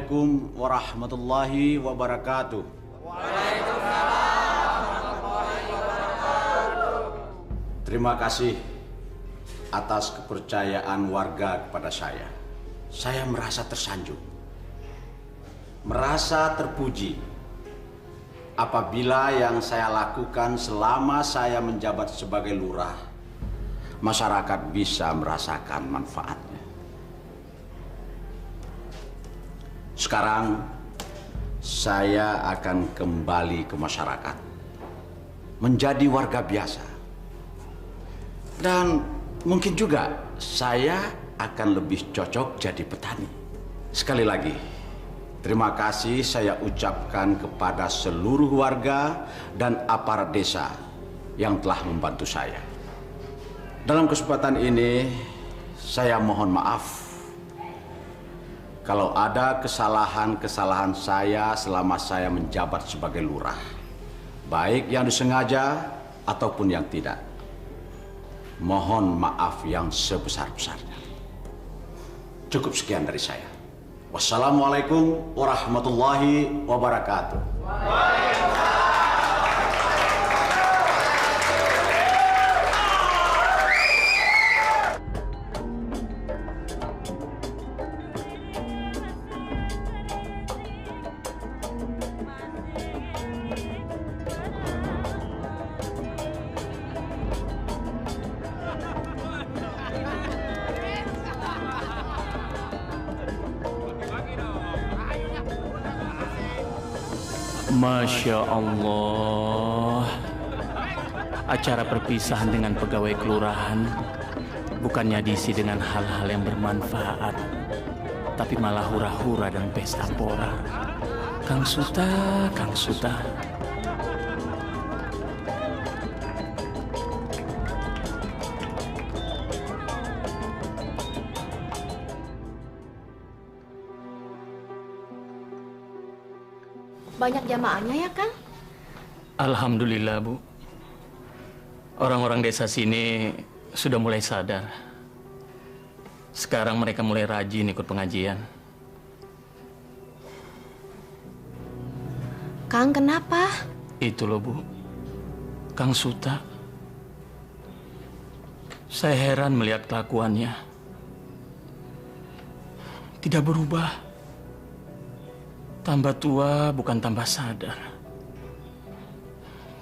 Assalamualaikum warahmatullahi wabarakatuh. Terima kasih atas kepercayaan warga kepada saya. Saya merasa tersanjung, merasa terpuji apabila yang saya lakukan selama saya menjabat sebagai lurah, masyarakat bisa merasakan manfaatnya. Sekarang saya akan kembali ke masyarakat, menjadi warga biasa. Dan mungkin juga saya akan lebih cocok jadi petani. Sekali lagi, terima kasih saya ucapkan kepada seluruh warga dan aparat desa yang telah membantu saya. Dalam kesempatan ini, saya mohon maaf kalau ada kesalahan-kesalahan saya selama saya menjabat sebagai lurah, baik yang disengaja ataupun yang tidak. Mohon maaf yang sebesar-besarnya. Cukup sekian dari saya. Wassalamualaikum warahmatullahi wabarakatuh. Masya Allah. Acara perpisahan dengan pegawai kelurahan bukannya diisi dengan hal-hal yang bermanfaat, tapi malah hura-hura dan pesta pora. Kang Suta, Kang Suta. Banyak jamaahnya ya, Kang? Alhamdulillah, Bu. Orang-orang desa sini sudah mulai sadar. Sekarang mereka mulai rajin ikut pengajian. Kang, kenapa? Itu loh, Bu. Kang Suta. Saya heran melihat kelakuannya. Tidak berubah. Tambah tua bukan tambah sadar,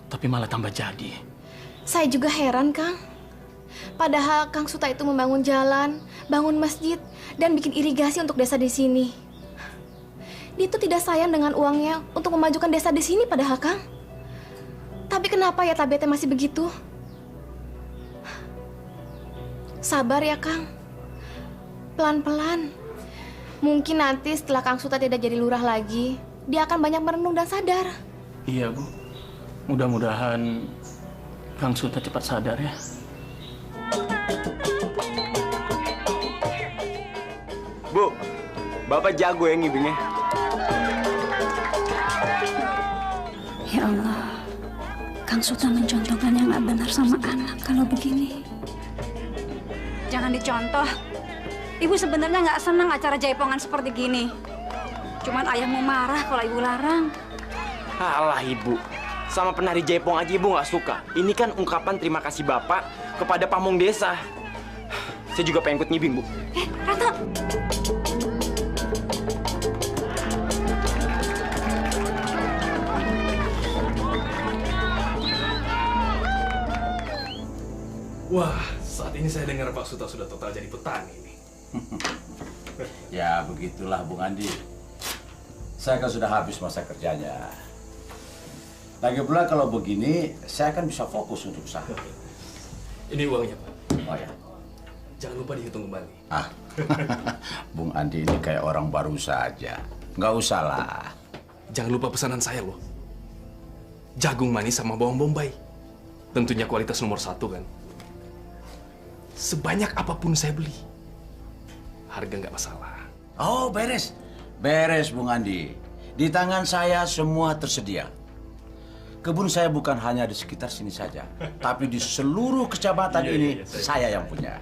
tapi malah tambah jadi. Saya juga heran, Kang. Padahal Kang Suta itu membangun jalan, bangun masjid, dan bikin irigasi untuk desa di sini. Dia itu tidak sayang dengan uangnya untuk memajukan desa di sini padahal, Kang. Tapi kenapa ya tabiatnya masih begitu? Sabar ya, Kang. Pelan-pelan. Mungkin nanti setelah Kang Suta tidak jadi lurah lagi, dia akan banyak merenung dan sadar. Iya, Bu. Mudah-mudahan Kang Suta cepat sadar ya. Bu, Bapak jago yang ngibingnya. Ya Allah, Kang Suta mencontohkan yang nggak benar sama anak kalau begini. Jangan dicontoh. Ibu sebenarnya nggak senang acara jaipongan seperti gini. Cuman ayah mau marah kalau ibu larang. Alah ibu, sama penari jaipong aja ibu nggak suka. Ini kan ungkapan terima kasih Bapak kepada pamong desa. Saya juga pengen ikut ngibing, Bu. Rata. Wah, saat ini saya dengar Pak Suta sudah total jadi petani nih. Ya begitulah Bung Andi. Saya kan sudah habis masa kerjanya. Lagi pula kalau begini, saya kan bisa fokus untuk usaha. Ini uangnya, Pak. Oh ya. Jangan lupa dihitung kembali. Ah, Bung Andi ini kayak orang baru saja. Nggak usah lah. Jangan lupa pesanan saya loh. Jagung manis sama bawang bombay. Tentunya kualitas nomor 1 kan. Sebanyak apapun saya beli, harga nggak masalah. Oh, beres. Beres, Bung Andi. Di tangan saya semua tersedia. Kebun saya bukan hanya di sekitar sini saja, tapi di seluruh kecamatan ini saya yang punya.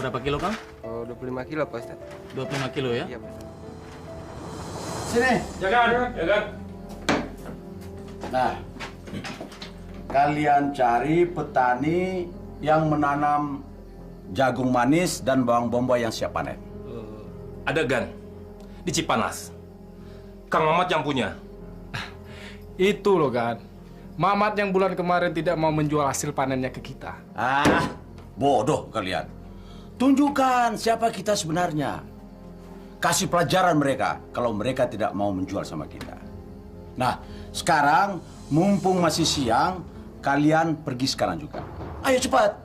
Berapa kilo, Kang? 25 kilo, Pak Ustadz. 25 kilo ya? Iya, Pak. Sini. Jaga. Nah, kalian cari petani yang menanam jagung manis dan bawang bombay yang siap panen. Ada Gan di Cipanas. Kang Mamat yang punya. Itu loh kan, Mamat yang bulan kemarin tidak mau menjual hasil panennya ke kita. Ah, bodoh kalian. Tunjukkan siapa kita sebenarnya. Kasih pelajaran mereka kalau mereka tidak mau menjual sama kita. Nah, sekarang mumpung masih siang, kalian pergi sekarang juga. Ayo cepat.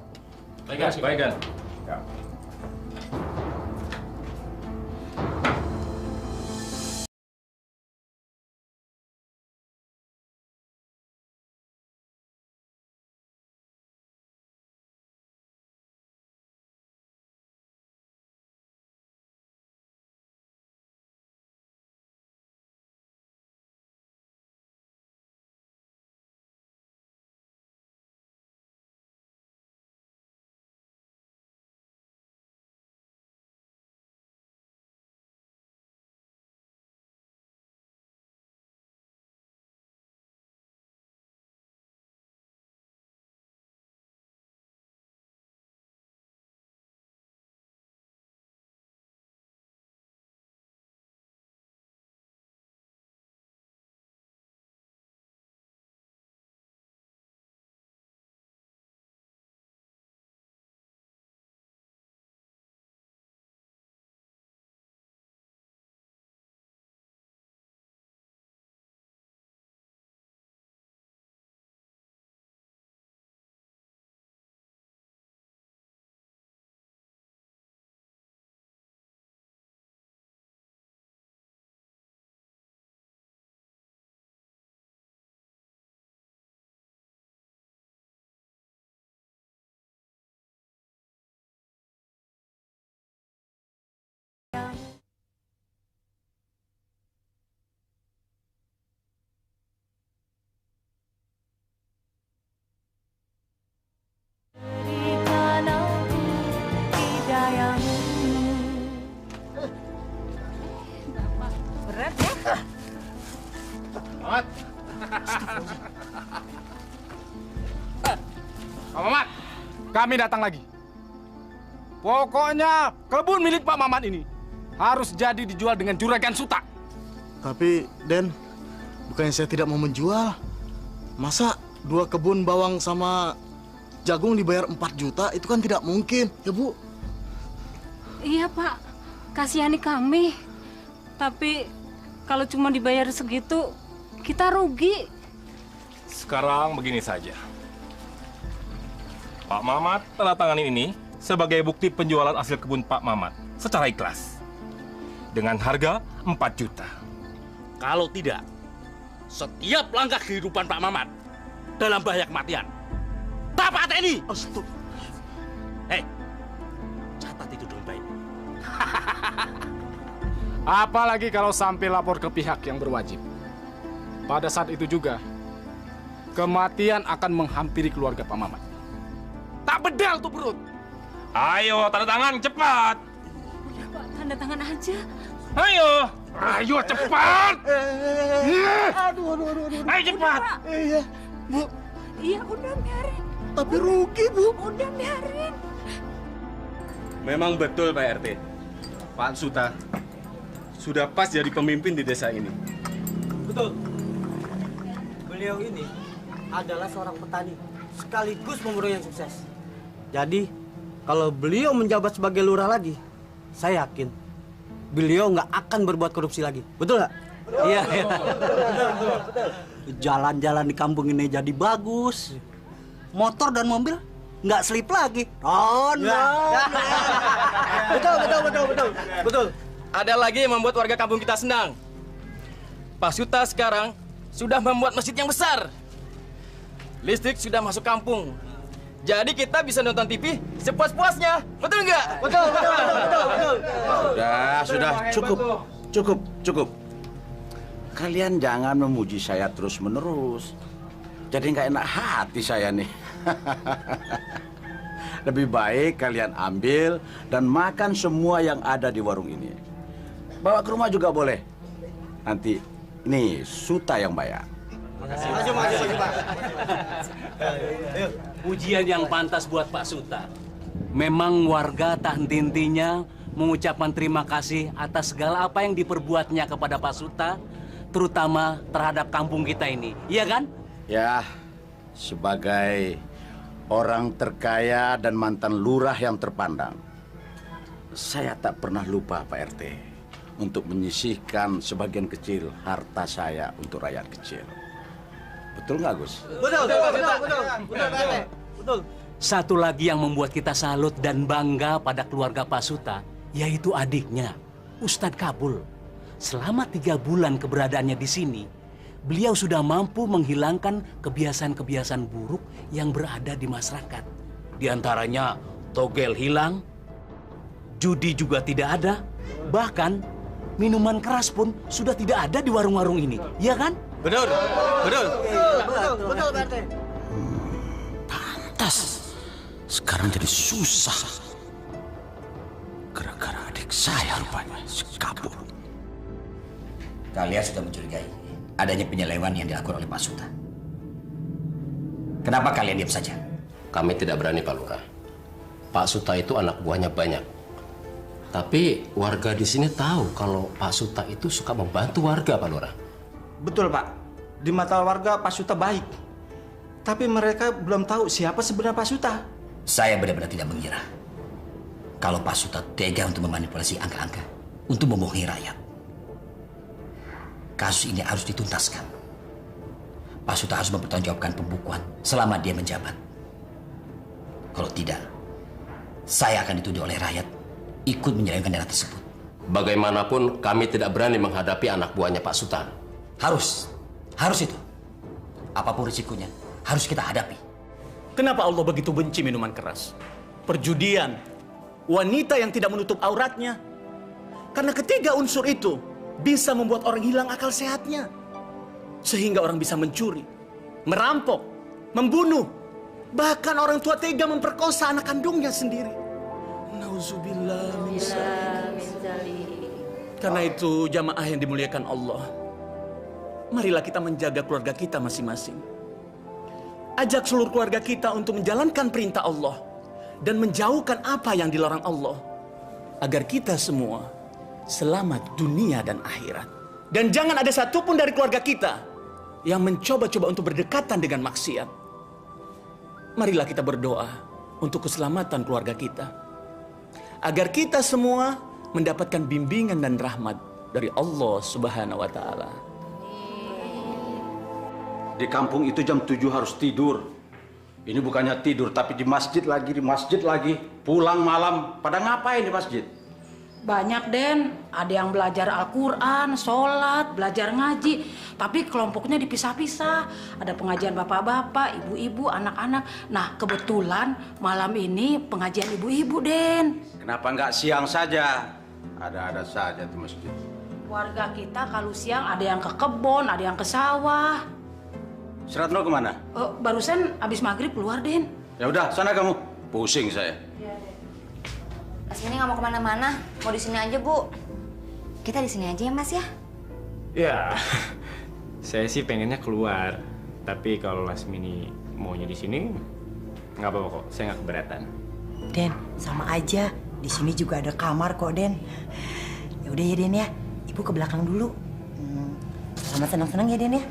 Baik, Gan. Ya. Pak Mamat, kami datang lagi. Pokoknya kebun milik Pak Mamat ini harus jadi dijual dengan juragan Suta. Tapi, Den, bukannya saya tidak mau menjual. Masa 2 kebun bawang sama jagung dibayar 4 juta? Itu kan tidak mungkin, ya Bu? Iya, Pak. Kasihani kami. Tapi kalau cuma dibayar segitu, kita rugi. Sekarang begini saja. Pak Mamat tanda tanganin ini sebagai bukti penjualan hasil kebun Pak Mamat secara ikhlas. Dengan harga 4 juta. Kalau tidak, setiap langkah kehidupan Pak Mamat dalam bahaya kematian. Bapak ini. Hei, catat itu dengan baik. Apalagi kalau sampai lapor ke pihak yang berwajib. Pada saat itu juga, kematian akan menghampiri keluarga Pak Mamat. Tak bedal tuh perut. Ayo, tanda tangan cepat. Ya, Pak, tanda tangan aja. Ayo cepat. Aduh. Ayo cepat. Iya, Bu. Iya, udah biarin. Tapi rugi, Bu. Udah biarin. Memang betul, Pak RT. Pak Suta sudah pas jadi pemimpin di desa ini. Betul. Beliau ini adalah seorang petani sekaligus pemurung yang sukses. Jadi, kalau beliau menjabat sebagai lurah lagi, saya yakin beliau nggak akan berbuat korupsi lagi. Betul nggak? Iya. Jalan-jalan di kampung ini jadi bagus. Motor dan mobil nggak selip lagi. Betul. Ada lagi yang membuat warga kampung kita senang. Pak Suta sekarang sudah membuat masjid yang besar. Listrik sudah masuk kampung. Jadi kita bisa nonton TV sepuas-puasnya. Betul nggak? Betul. Sudah, cukup. Kalian jangan memuji saya terus-menerus. Jadi nggak enak hati saya nih. Lebih baik kalian ambil dan makan semua yang ada di warung ini. Bawa ke rumah juga boleh. Nanti ini Suta yang bayar. Makasih Pak. Pujian yang pantas buat Pak Suta. Memang warga tak henti-hentinya mengucapkan terima kasih atas segala apa yang diperbuatnya kepada Pak Suta, terutama terhadap kampung kita ini. Iya kan? Ya, sebagai orang terkaya dan mantan lurah yang terpandang, saya tak pernah lupa Pak RT untuk menyisihkan sebagian kecil harta saya untuk rakyat kecil. Betul nggak, Gus? Betul, betul. Satu lagi yang membuat kita salut dan bangga pada keluarga Pak Suta, yaitu adiknya, Ustadz Kabul. Selama 3 bulan keberadaannya di sini, beliau sudah mampu menghilangkan kebiasaan-kebiasaan buruk yang berada di masyarakat. Di antaranya togel hilang, judi juga tidak ada, bahkan minuman keras pun sudah tidak ada di warung-warung ini, ya kan? Betul, Pak RT. Pantas sekarang jadi susah gara-gara adik saya rupanya si Kabul. Kalian sudah mencurigai adanya penyelewan yang dilakukan oleh Pak Suta. Kenapa kalian diam saja? Kami tidak berani, Pak Lurah. Pak Suta itu anak buahnya banyak. Tapi warga di sini tahu kalau Pak Suta itu suka membantu warga, Pak Lurah. Betul, Pak. Di mata warga Pak Suta baik. Tapi mereka belum tahu siapa sebenarnya Pak Suta. Saya benar-benar tidak mengira kalau Pak Suta tega untuk memanipulasi angka-angka untuk membohongi rakyat. Kasus ini harus dituntaskan. Pak Suta harus mempertanggungjawabkan pembukuan selama dia menjabat. Kalau tidak, saya akan dituduh oleh rakyat ikut menyelewengkan dana tersebut. Bagaimanapun kami tidak berani menghadapi anak buahnya Pak Suta. Harus itu. Apapun risikonya, harus kita hadapi. Kenapa Allah begitu benci minuman keras? Perjudian, wanita yang tidak menutup auratnya. Karena ketiga unsur itu bisa membuat orang hilang akal sehatnya. Sehingga orang bisa mencuri, merampok, membunuh. Bahkan orang tua tega memperkosa anak kandungnya sendiri. Nauzubillah min dzalik. Karena itu jamaah yang dimuliakan Allah, marilah kita menjaga keluarga kita masing-masing. Ajak seluruh keluarga kita untuk menjalankan perintah Allah dan menjauhkan apa yang dilarang Allah, agar kita semua selamat dunia dan akhirat. Dan jangan ada satupun dari keluarga kita yang mencoba-coba untuk berdekatan dengan maksiat. Marilah kita berdoa untuk keselamatan keluarga kita, agar kita semua mendapatkan bimbingan dan rahmat dari Allah Subhanahu wa Ta'ala. Di kampung itu jam 7 harus tidur. Ini bukannya tidur, tapi di masjid lagi. Pulang malam, pada ngapain di masjid? Banyak, Den. Ada yang belajar Al-Quran, sholat, belajar ngaji. Tapi kelompoknya dipisah-pisah. Ada pengajian bapak-bapak, ibu-ibu, anak-anak. Nah, kebetulan malam ini pengajian ibu-ibu, Den. Kenapa nggak siang saja? Ada-ada saja di masjid. Warga kita kalau siang ada yang ke kebun, ada yang ke sawah. Seratno kemana? Barusan abis maghrib keluar, Den. Ya udah, sana kamu. Pusing saya. Lasmini nggak mau kemana-mana, mau di sini aja, Bu. Kita di sini aja ya, Mas ya? Ya, saya sih pengennya keluar. Tapi kalau Lasmini maunya di sini, nggak apa-apa kok. Saya nggak keberatan. Den, sama aja. Di sini juga ada kamar kok, Den. Ya udah ya, Den ya. Ibu ke belakang dulu. Selamat senang-senang ya, Den ya.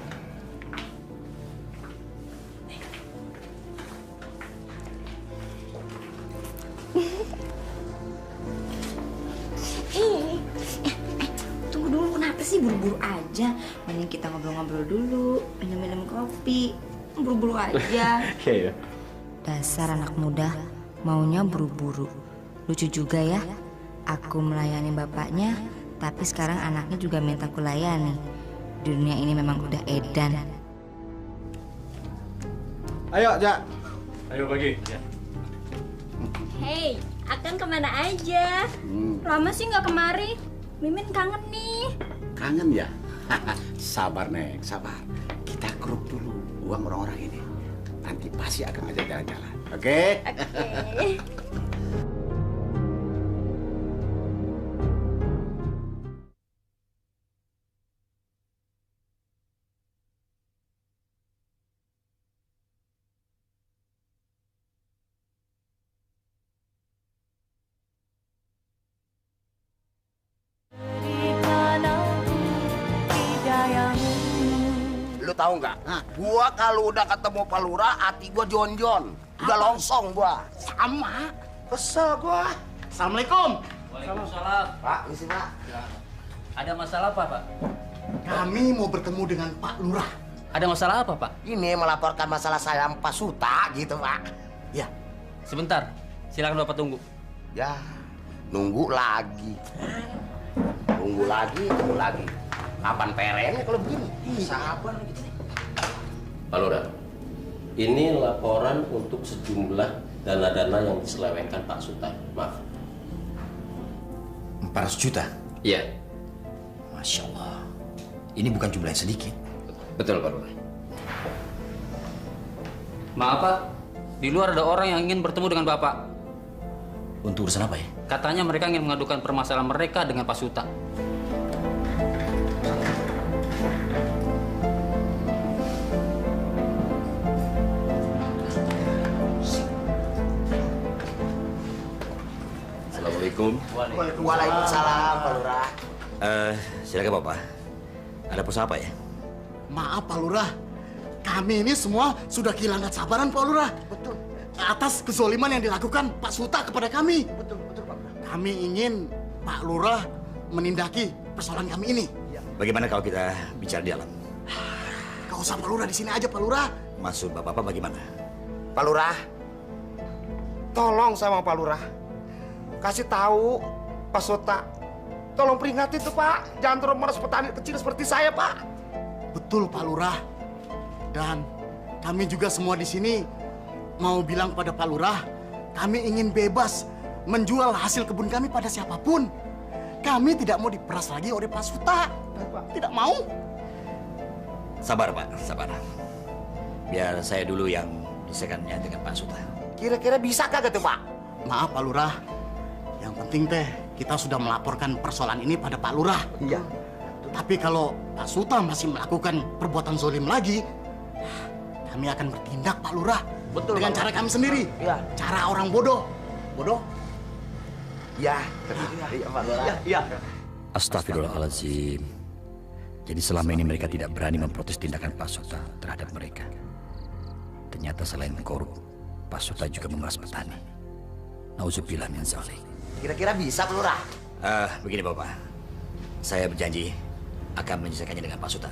Tunggu dulu, kenapa sih buru-buru aja? Mending kita ngobrol-ngobrol dulu, minum-minum kopi. Buru-buru aja. Iya. Dasar anak muda, maunya buru-buru. Lucu juga ya, aku melayani bapaknya, tapi sekarang anaknya juga minta aku layani. Dunia ini memang udah edan. Ayo, Jak. Ayo pagi. Hei, Akang kemana aja? Lama sih nggak kemari. Mimin kangen nih. Kangen ya? Sabar, Nek, sabar. Kita keruk dulu uang orang-orang ini. nanti pasti akan ajak jalan-jalan. Oke? Lu tahu nggak? Gua kalau udah ketemu Pak Lurah, hati gua jonjon. Udah longsong gua. Sama. Kesel gua. Assalamualaikum. Waalaikumsalam. Pak, isi Pak. Ada masalah apa, Pak? Kami mau bertemu dengan Pak Lurah. Ada masalah apa, Pak? Ini melaporkan masalah saya sama Pak Suta gitu, Pak. Ya. Sebentar. Silakan Bapak tunggu. Ya, nunggu lagi. Tunggu lagi, tunggu lagi. Kapan perenya kalau begini? Sabar gitu. Pak Lurah, ini laporan untuk sejumlah dana-dana yang diselewengkan Pak Suta. Maaf. 400 juta? Iya. Masya Allah. Ini bukan jumlah yang sedikit. Betul, Pak Lurah. Maaf, Pak. Di luar ada orang yang ingin bertemu dengan Bapak. Untuk urusan apa ya? Katanya mereka ingin mengadukan permasalahan mereka dengan Pak Suta. Assalamualaikum. Waalaikumsalam, Pak Lurah. Silakan Bapak. Ada pesan apa ya? Maaf Pak Lurah, kami ini semua sudah kehilangan sabaran Pak Lurah. Betul. Atas kezoliman yang dilakukan Pak Suta kepada kami. Betul, Pak Lurah. Kami ingin Pak Lurah menindaki persoalan kami ini. Bagaimana kalau kita bicara di dalam? Gak usah Pak Lurah, di sini aja Pak Lurah. Maksud Bapak bagaimana? Pak Lurah, tolong sama Pak Lurah. Kasih tahu Pak Suta. Tolong peringati tuh Pak, jangan terus menerus petani kecil seperti saya Pak. Betul Pak Lurah. Dan kami juga semua di sini mau bilang pada Pak Lurah, kami ingin bebas menjual hasil kebun kami pada siapapun. Kami tidak mau diperas lagi oleh Pak Suta. Tidak mau. Sabar Pak, sabar. Biar saya dulu yang bicarakannya dengan Pak Suta. Kira-kira bisa kagak tuh Pak? Maaf Pak Lurah. Yang penting teh, kita sudah melaporkan persoalan ini pada Pak Lurah. Iya. Tapi kalau Pak Suta masih melakukan perbuatan zolim lagi, kami akan bertindak Pak Lurah. Betul. Dengan cara kami sendiri. Iya. Cara orang bodoh. Bodoh? Iya. Iya Pak Lurah. Iya. Astagfirullahaladzim. Jadi selama ini mereka tidak berani memprotes tindakan Pak Suta terhadap mereka. Ternyata selain korup, Pak Suta juga memeras petani. Nauzubillah min dzalik. Kira-kira bisa Pak Lurah? Begini Bapak, saya berjanji akan menyelesaikannya dengan Pak Suta.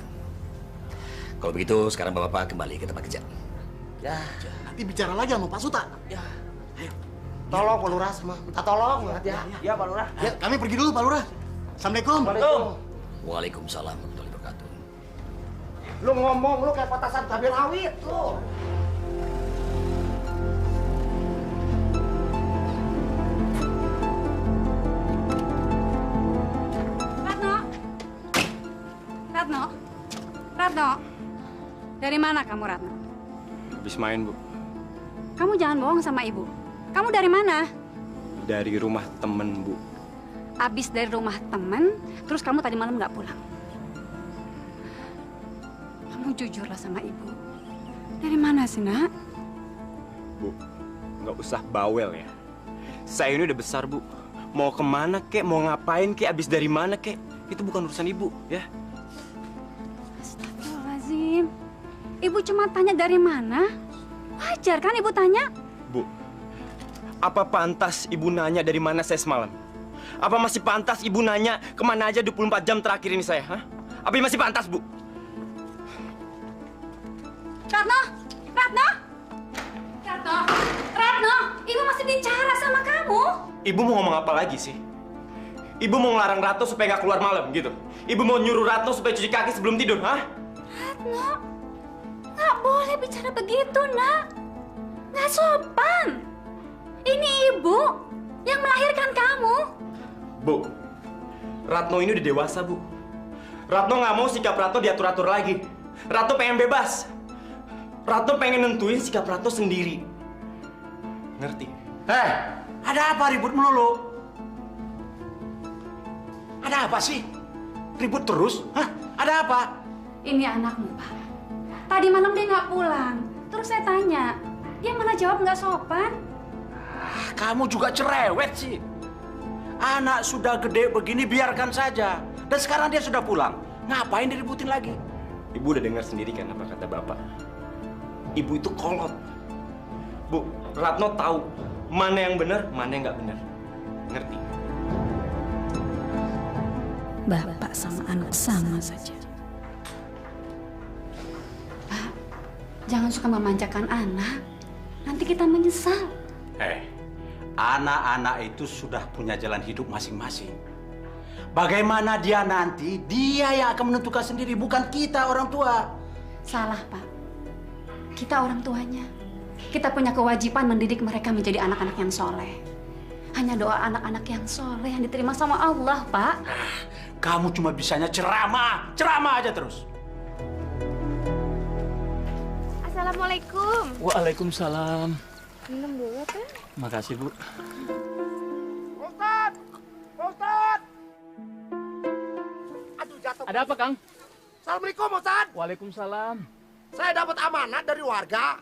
Kalau begitu, sekarang Bapak kembali ke tempat kerja. Ya. Nanti bicara lagi sama Pak Suta. Ya. Ayo. Tolong Pak Lurah sama minta tolong ya. Ya Pak Lurah. Ya, kami pergi dulu Pak Lurah. Assalamualaikum. Waalaikumsalam warahmatullahi wabarakatuh. Lu ngomong lu kayak petasan cabai rawit lu. Ratno, dari mana kamu Ratno? Habis main, Bu. Kamu jangan bohong sama ibu. Kamu dari mana? Dari rumah temen, Bu. Abis dari rumah temen, terus kamu tadi malam nggak pulang. Kamu jujurlah sama ibu. Dari mana sih, Nak? Bu, nggak usah bawel ya. Saya ini udah besar, Bu. Mau kemana kek, mau ngapain kek, abis dari mana kek, itu bukan urusan ibu, ya. Astagfirullahaladzim. Ibu cuma tanya dari mana? Wajar kan ibu tanya? Bu, apa pantas ibu nanya dari mana saya semalam? Apa masih pantas ibu nanya kemana aja 24 jam terakhir ini saya? Hah? Apa masih pantas, Bu? Ratno! Ratno! Ratno! Ratno! Ibu masih bicara sama kamu. Ibu mau ngomong apa lagi sih? Ibu mau ngelarang Ratno supaya nggak keluar malam gitu? Ibu mau nyuruh Ratno supaya cuci kaki sebelum tidur, hah? Ratno, nggak boleh bicara begitu, Nak. Nggak sopan. Ini ibu yang melahirkan kamu. Bu, Ratno ini udah dewasa, Bu. Ratno nggak mau sikap Ratno diatur-atur lagi. Ratno pengen bebas. Pratno pengen nentuin sikap Pratno sendiri. Ngerti? Hei, ada apa ribut melulu? Ada apa sih? Ribut terus? Hah? Ada apa? Ini anakmu, Pak. Tadi malam dia nggak pulang. Terus saya tanya, dia malah jawab nggak sopan. Kamu juga cerewet sih. Anak sudah gede begini biarkan saja. Dan sekarang dia sudah pulang. Ngapain diributin lagi? Ibu udah dengar sendiri kan apa kata Bapak. Ibu itu kolot. Bu, Ratno tahu mana yang benar, mana yang nggak benar. Ngerti? Bapak sama anak sama saja. Pak, jangan suka memanjakan anak. Nanti kita menyesal. Anak-anak itu sudah punya jalan hidup masing-masing. Bagaimana dia nanti, dia yang akan menentukan sendiri, bukan kita orang tua. Salah, Pak. Kita orang tuanya. Kita punya kewajiban mendidik mereka menjadi anak-anak yang soleh. Hanya doa anak-anak yang soleh yang diterima sama Allah, Pak. Kamu cuma bisanya ceramah. Ceramah aja terus. Assalamualaikum. Waalaikumsalam. Minum dulu, Kang. Makasih, Bu. Ustad! Ustad! Aduh, jatuh. Ada apa, Kang? Assalamualaikum, Ustad. Waalaikumsalam. Saya dapat amanat dari warga.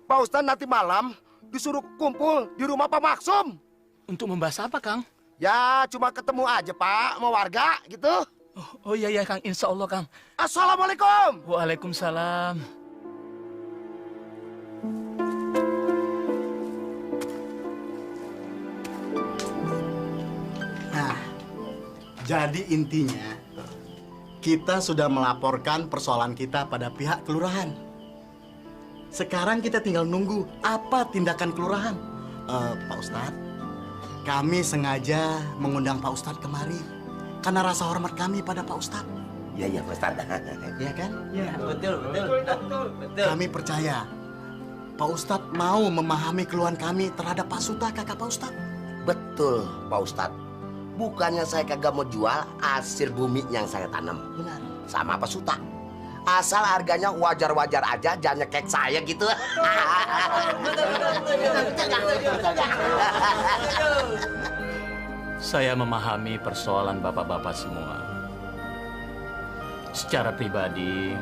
Pak Ustad nanti malam disuruh kumpul di rumah Pak Maksum. Untuk membahas apa, Kang? Ya, cuma ketemu aja, Pak, sama warga, gitu. Oh iya, Kang. Insya Allah, Kang. Assalamualaikum. Waalaikumsalam. Nah, jadi intinya kita sudah melaporkan persoalan kita pada pihak kelurahan. Sekarang kita tinggal nunggu apa tindakan kelurahan. Pak Ustadz, kami sengaja mengundang Pak Ustadz kemari karena rasa hormat kami pada Pak Ustadz. Iya, Pak Ustadz. Iya kan? Iya, betul. Kami percaya Pak Ustadz mau memahami keluhan kami terhadap Pak Suta, kakak Pak Ustadz. Betul, Pak Ustadz. Bukannya saya kagak mau jual hasil bumi yang saya tanam. Benar. Sama Pak Suta. Asal harganya wajar-wajar aja, jangan kayak saya gitu. Saya memahami persoalan bapak-bapak semua. Secara pribadi,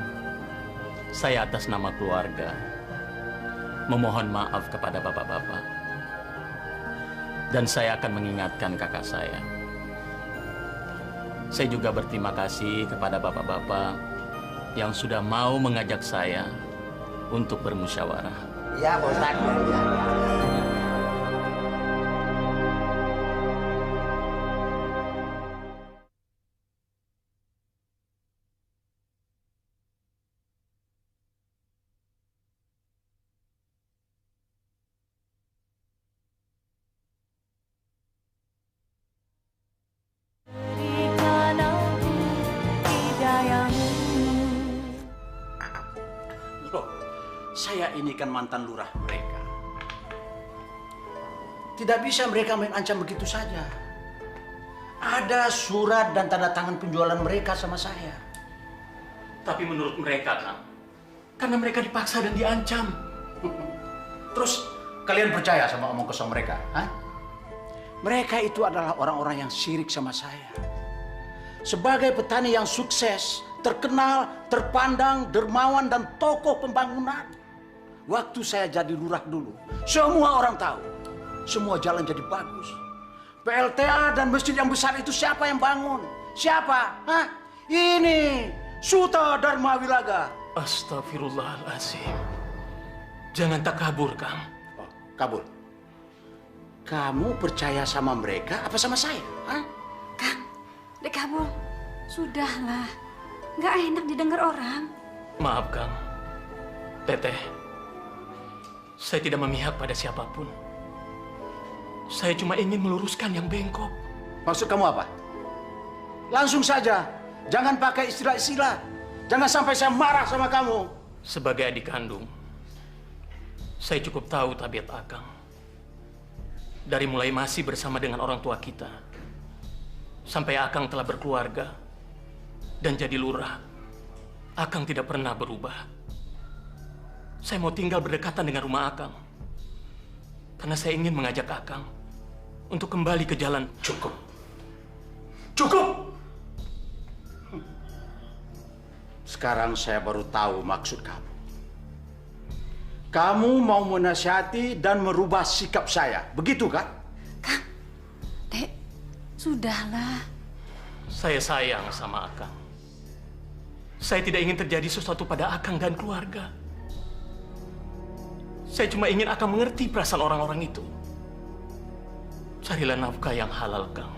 saya atas nama keluarga memohon maaf kepada bapak-bapak. Dan saya akan mengingatkan kakak saya. Saya juga berterima kasih kepada bapak-bapak yang sudah mau mengajak saya untuk bermusyawarah. Iya, Pak Ustadz. Loh, saya ini kan mantan lurah mereka. Tidak bisa mereka main ancam begitu saja. Ada surat dan tanda tangan penjualan mereka sama saya. Tapi menurut mereka, Kang, karena mereka dipaksa dan diancam. Terus kalian percaya sama omong kosong mereka? Hah? Mereka itu adalah orang-orang yang syirik sama saya. Sebagai petani yang sukses, terkenal, terpandang, dermawan, dan tokoh pembangunan. Waktu saya jadi lurah dulu, semua orang tahu. Semua jalan jadi bagus. PLTA dan masjid yang besar itu siapa yang bangun? Siapa? Hah? Ini Suta Dharma Wilaga. Astagfirullahaladzim. Jangan takabur, Kang. Oh, kabur? Kamu percaya sama mereka apa sama saya? Hah? Dek Kabul, sudahlah. Nggak enak didengar orang. Maaf, Kang. Teteh, saya tidak memihak pada siapapun. Saya cuma ingin meluruskan yang bengkok. Maksud kamu apa? Langsung saja. Jangan pakai istilah-istilah. Jangan sampai saya marah sama kamu. Sebagai adik kandung, saya cukup tahu tabiat Akang. Dari mulai masih bersama dengan orang tua kita, sampai Akang telah berkeluarga dan jadi lurah, Akang tidak pernah berubah. Saya mau tinggal berdekatan dengan rumah Akang. Karena saya ingin mengajak Akang untuk kembali ke jalan. Cukup. Cukup! Sekarang saya baru tahu maksud kamu. Kamu mau menasihati dan merubah sikap saya, begitu kan? Dek, sudahlah. Saya sayang sama Akang. Saya tidak ingin terjadi sesuatu pada Akang dan keluarga. Saya cuma ingin Akang mengerti perasaan orang-orang itu. Carilah nafkah yang halal, Kang.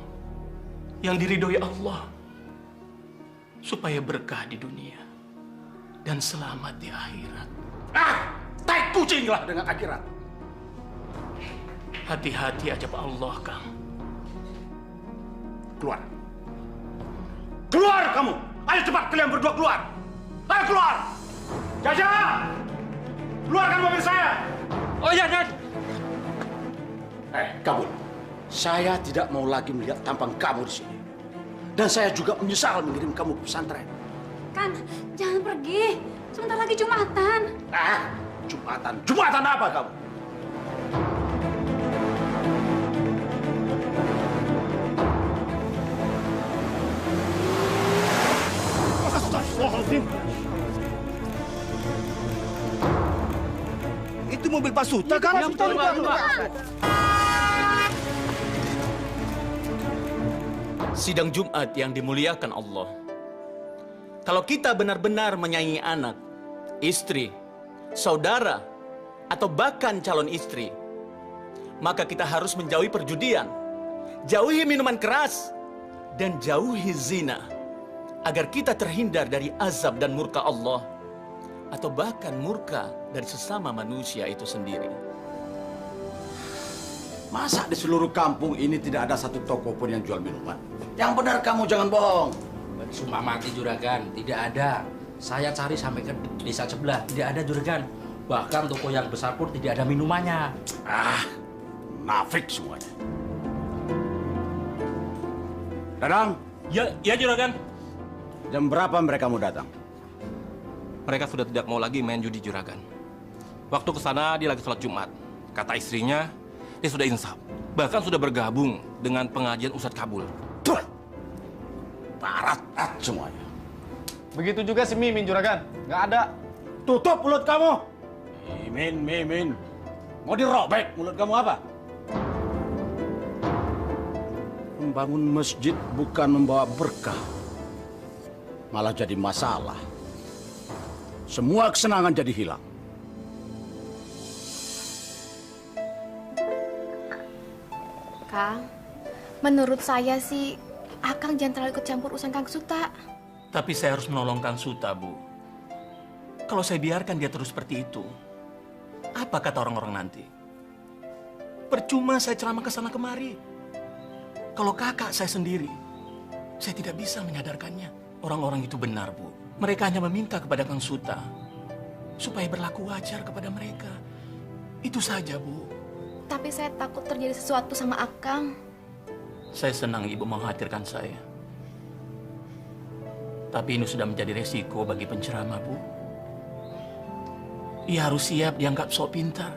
Yang diridhoi Allah. Supaya berkah di dunia. Dan selamat di akhirat. Tai kucinglah dengan akhirat. Hati-hati aja Pak Allah, Kang. Keluar. Keluar kamu! Ayo cepat kalian berdua keluar! Ayo keluar! Jaja! Keluarkan mobil saya! Oh iya, Dan. Kabul. Saya tidak mau lagi melihat tampang kamu di sini. Dan saya juga menyesal mengirim kamu ke pesantren. Kan, jangan pergi. Sebentar lagi Jumatan. Jumatan? Jumatan apa kamu? Astagfirullahaladzim. Itu mobil Pak Suta kan? Ya, betul, Pak. Sidang Jumat yang dimuliakan Allah. Kalau kita benar-benar menyayangi anak, istri, saudara, atau bahkan calon istri, maka kita harus menjauhi perjudian, jauhi minuman keras, dan jauhi zina, agar kita terhindar dari azab dan murka Allah, atau bahkan murka dari sesama manusia itu sendiri. Masa di seluruh kampung ini tidak ada satu toko pun yang jual minuman? Yang benar kamu, jangan bohong. Sumpah mati juragan, tidak ada. Saya cari sampai ke desa sebelah, tidak ada juragan. Bahkan toko yang besar pun tidak ada minumannya. Nafik semuanya. Dadang? Ya juragan. Jam berapa mereka mau datang? Mereka sudah tidak mau lagi main judi juragan. Waktu ke sana dia lagi sholat Jumat. Kata istrinya, dia sudah insaf. Bahkan sudah bergabung dengan pengajian Ustadz Kabul. Barat semuanya. Begitu juga si Mimin, juragan. Nggak ada. Tutup mulut kamu. Mimin. Mau dirobek mulut kamu apa? Membangun masjid bukan membawa berkah. Malah jadi masalah. Semua kesenangan jadi hilang. Kang, menurut saya sih Akang jangan terlalu ikut campur urusan Kang Suta. Tapi saya harus menolong Kang Suta, Bu. Kalau saya biarkan dia terus seperti itu, apa kata orang-orang nanti? Percuma saya ceramah ke sana kemari. Kalau kakak saya sendiri, saya tidak bisa menyadarkannya. Orang-orang itu benar, Bu. Mereka hanya meminta kepada Kang Suta supaya berlaku wajar kepada mereka. Itu saja, Bu. Tapi saya takut terjadi sesuatu sama Akang. Saya senang Ibu mengkhawatirkan saya. Tapi ini sudah menjadi resiko bagi penceramah, Bu. Ia harus siap dianggap sok pintar,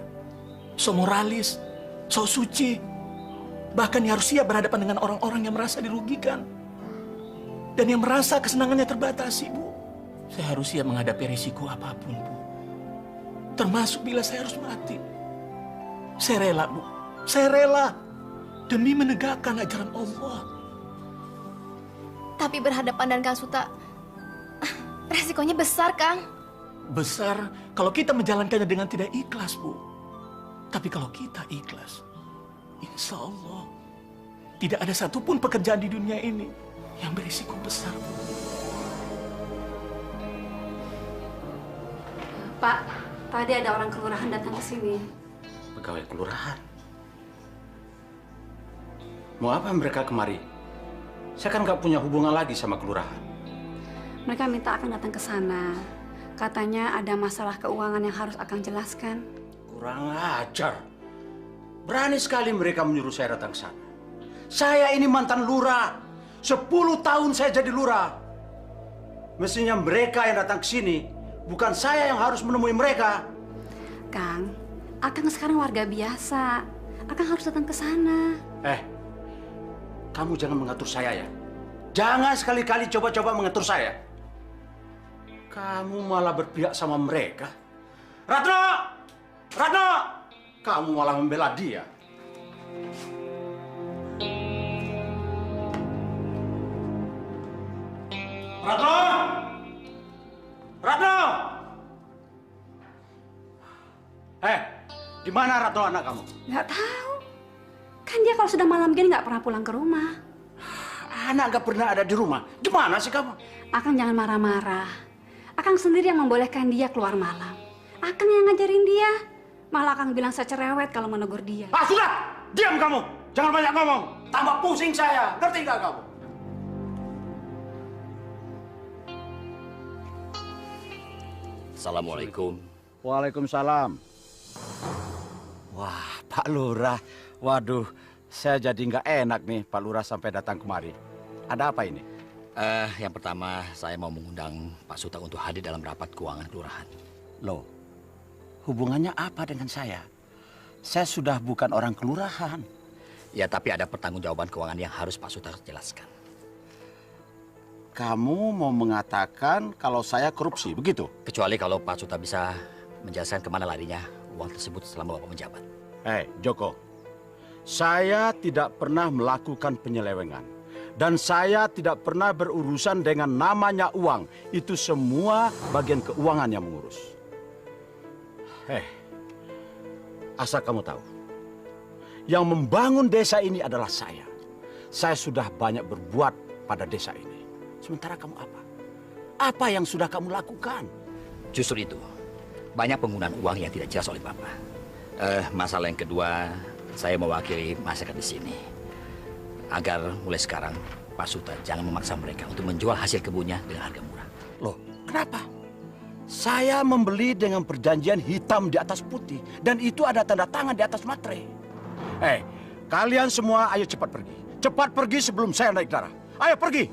sok moralis, sok suci. Bahkan ia harus siap berhadapan dengan orang-orang yang merasa dirugikan. Dan yang merasa kesenangannya terbatasi, Bu. Saya harus siap menghadapi resiko apapun, Bu. Termasuk bila saya harus mati. Saya rela, Bu. Saya rela. Demi menegakkan ajaran Allah. Tapi berhadapan dengan Kang Suta, resikonya besar, Kang. Besar kalau kita menjalankannya dengan tidak ikhlas, Bu. Tapi kalau kita ikhlas, insya Allah tidak ada satupun pekerjaan di dunia ini yang berisiko besar, Bu. Pak, tadi ada orang kelurahan datang ke sini. Pegawai kelurahan? Mau apa mereka kemari? Saya kan nggak punya hubungan lagi sama kelurahan. Mereka minta Akang datang ke sana. Katanya ada masalah keuangan yang harus Akang jelaskan. Kurang ajar. Berani sekali mereka menyuruh saya datang ke sana. Saya ini mantan lurah. 10 tahun saya jadi lurah. Mestinya mereka yang datang ke sini. Bukan saya yang harus menemui mereka. Kang. Akang sekarang warga biasa. Akang harus datang ke sana. Kamu jangan mengatur saya ya. Jangan sekali-kali coba-coba mengatur saya. Kamu malah berpihak sama mereka. Ratno! Ratno! Kamu malah membela dia. Ratno! Ratno! Di mana Ratno anak kamu? Nggak tahu. Kan dia kalau sudah malam gini nggak pernah pulang ke rumah. Anak nggak pernah ada di rumah. Gimana sih kamu? Akang jangan marah-marah. Akang sendiri yang membolehkan dia keluar malam. Akang yang ngajarin dia. Malah Akang bilang saya cerewet kalau menegur dia. Sudah! Diam kamu! Jangan banyak ngomong. Tambah pusing saya. Ngerti nggak kamu? Assalamualaikum. Waalaikumsalam. Wah, Pak Lurah. Waduh, saya jadi nggak enak nih Pak Lurah sampai datang kemari. Ada apa ini? Yang pertama, saya mau mengundang Pak Suta untuk hadir dalam rapat keuangan kelurahan. Loh, hubungannya apa dengan saya? Saya sudah bukan orang kelurahan. Ya, tapi ada pertanggungjawaban keuangan yang harus Pak Suta jelaskan. Kamu mau mengatakan kalau saya korupsi, begitu? Kecuali kalau Pak Suta bisa menjelaskan kemana larinya uang tersebut selama Bapak menjabat. Joko, saya tidak pernah melakukan penyelewengan. Dan saya tidak pernah berurusan dengan namanya uang. Itu semua bagian keuangan yang mengurus. Asal kamu tahu, yang membangun desa ini adalah saya. Saya sudah banyak berbuat pada desa ini. Sementara kamu apa? Apa yang sudah kamu lakukan? Justru itu, banyak penggunaan uang yang tidak jelas oleh Bapak. Masalah yang kedua, saya mewakili masyarakat di sini. Agar mulai sekarang, Pak Suta jangan memaksa mereka untuk menjual hasil kebunnya dengan harga murah. Loh, kenapa? Saya membeli dengan perjanjian hitam di atas putih. Dan itu ada tanda tangan di atas materai. Kalian semua ayo cepat pergi. Cepat pergi sebelum saya naik darah. Ayo pergi!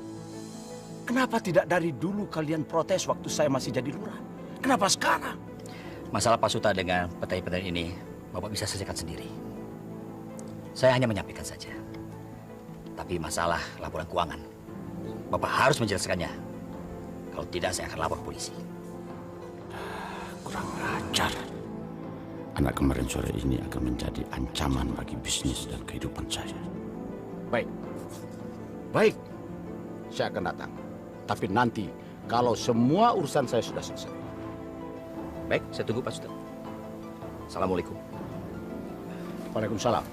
Kenapa tidak dari dulu kalian protes waktu saya masih jadi lurah? Kenapa sekarang? Masalah Pak Suta dengan petani-petani ini, Bapak bisa selesaikan sendiri. Saya hanya menyampaikan saja. Tapi masalah laporan keuangan, Bapak harus menjelaskannya. Kalau tidak, saya akan lapor polisi. Kurang ajar. Anak kemarin sore ini akan menjadi ancaman bagi bisnis dan kehidupan saya. Baik. Saya akan datang. Tapi nanti, kalau semua urusan saya sudah selesai. Baik, saya tunggu Pak Suta. Assalamualaikum. Waalaikumsalam.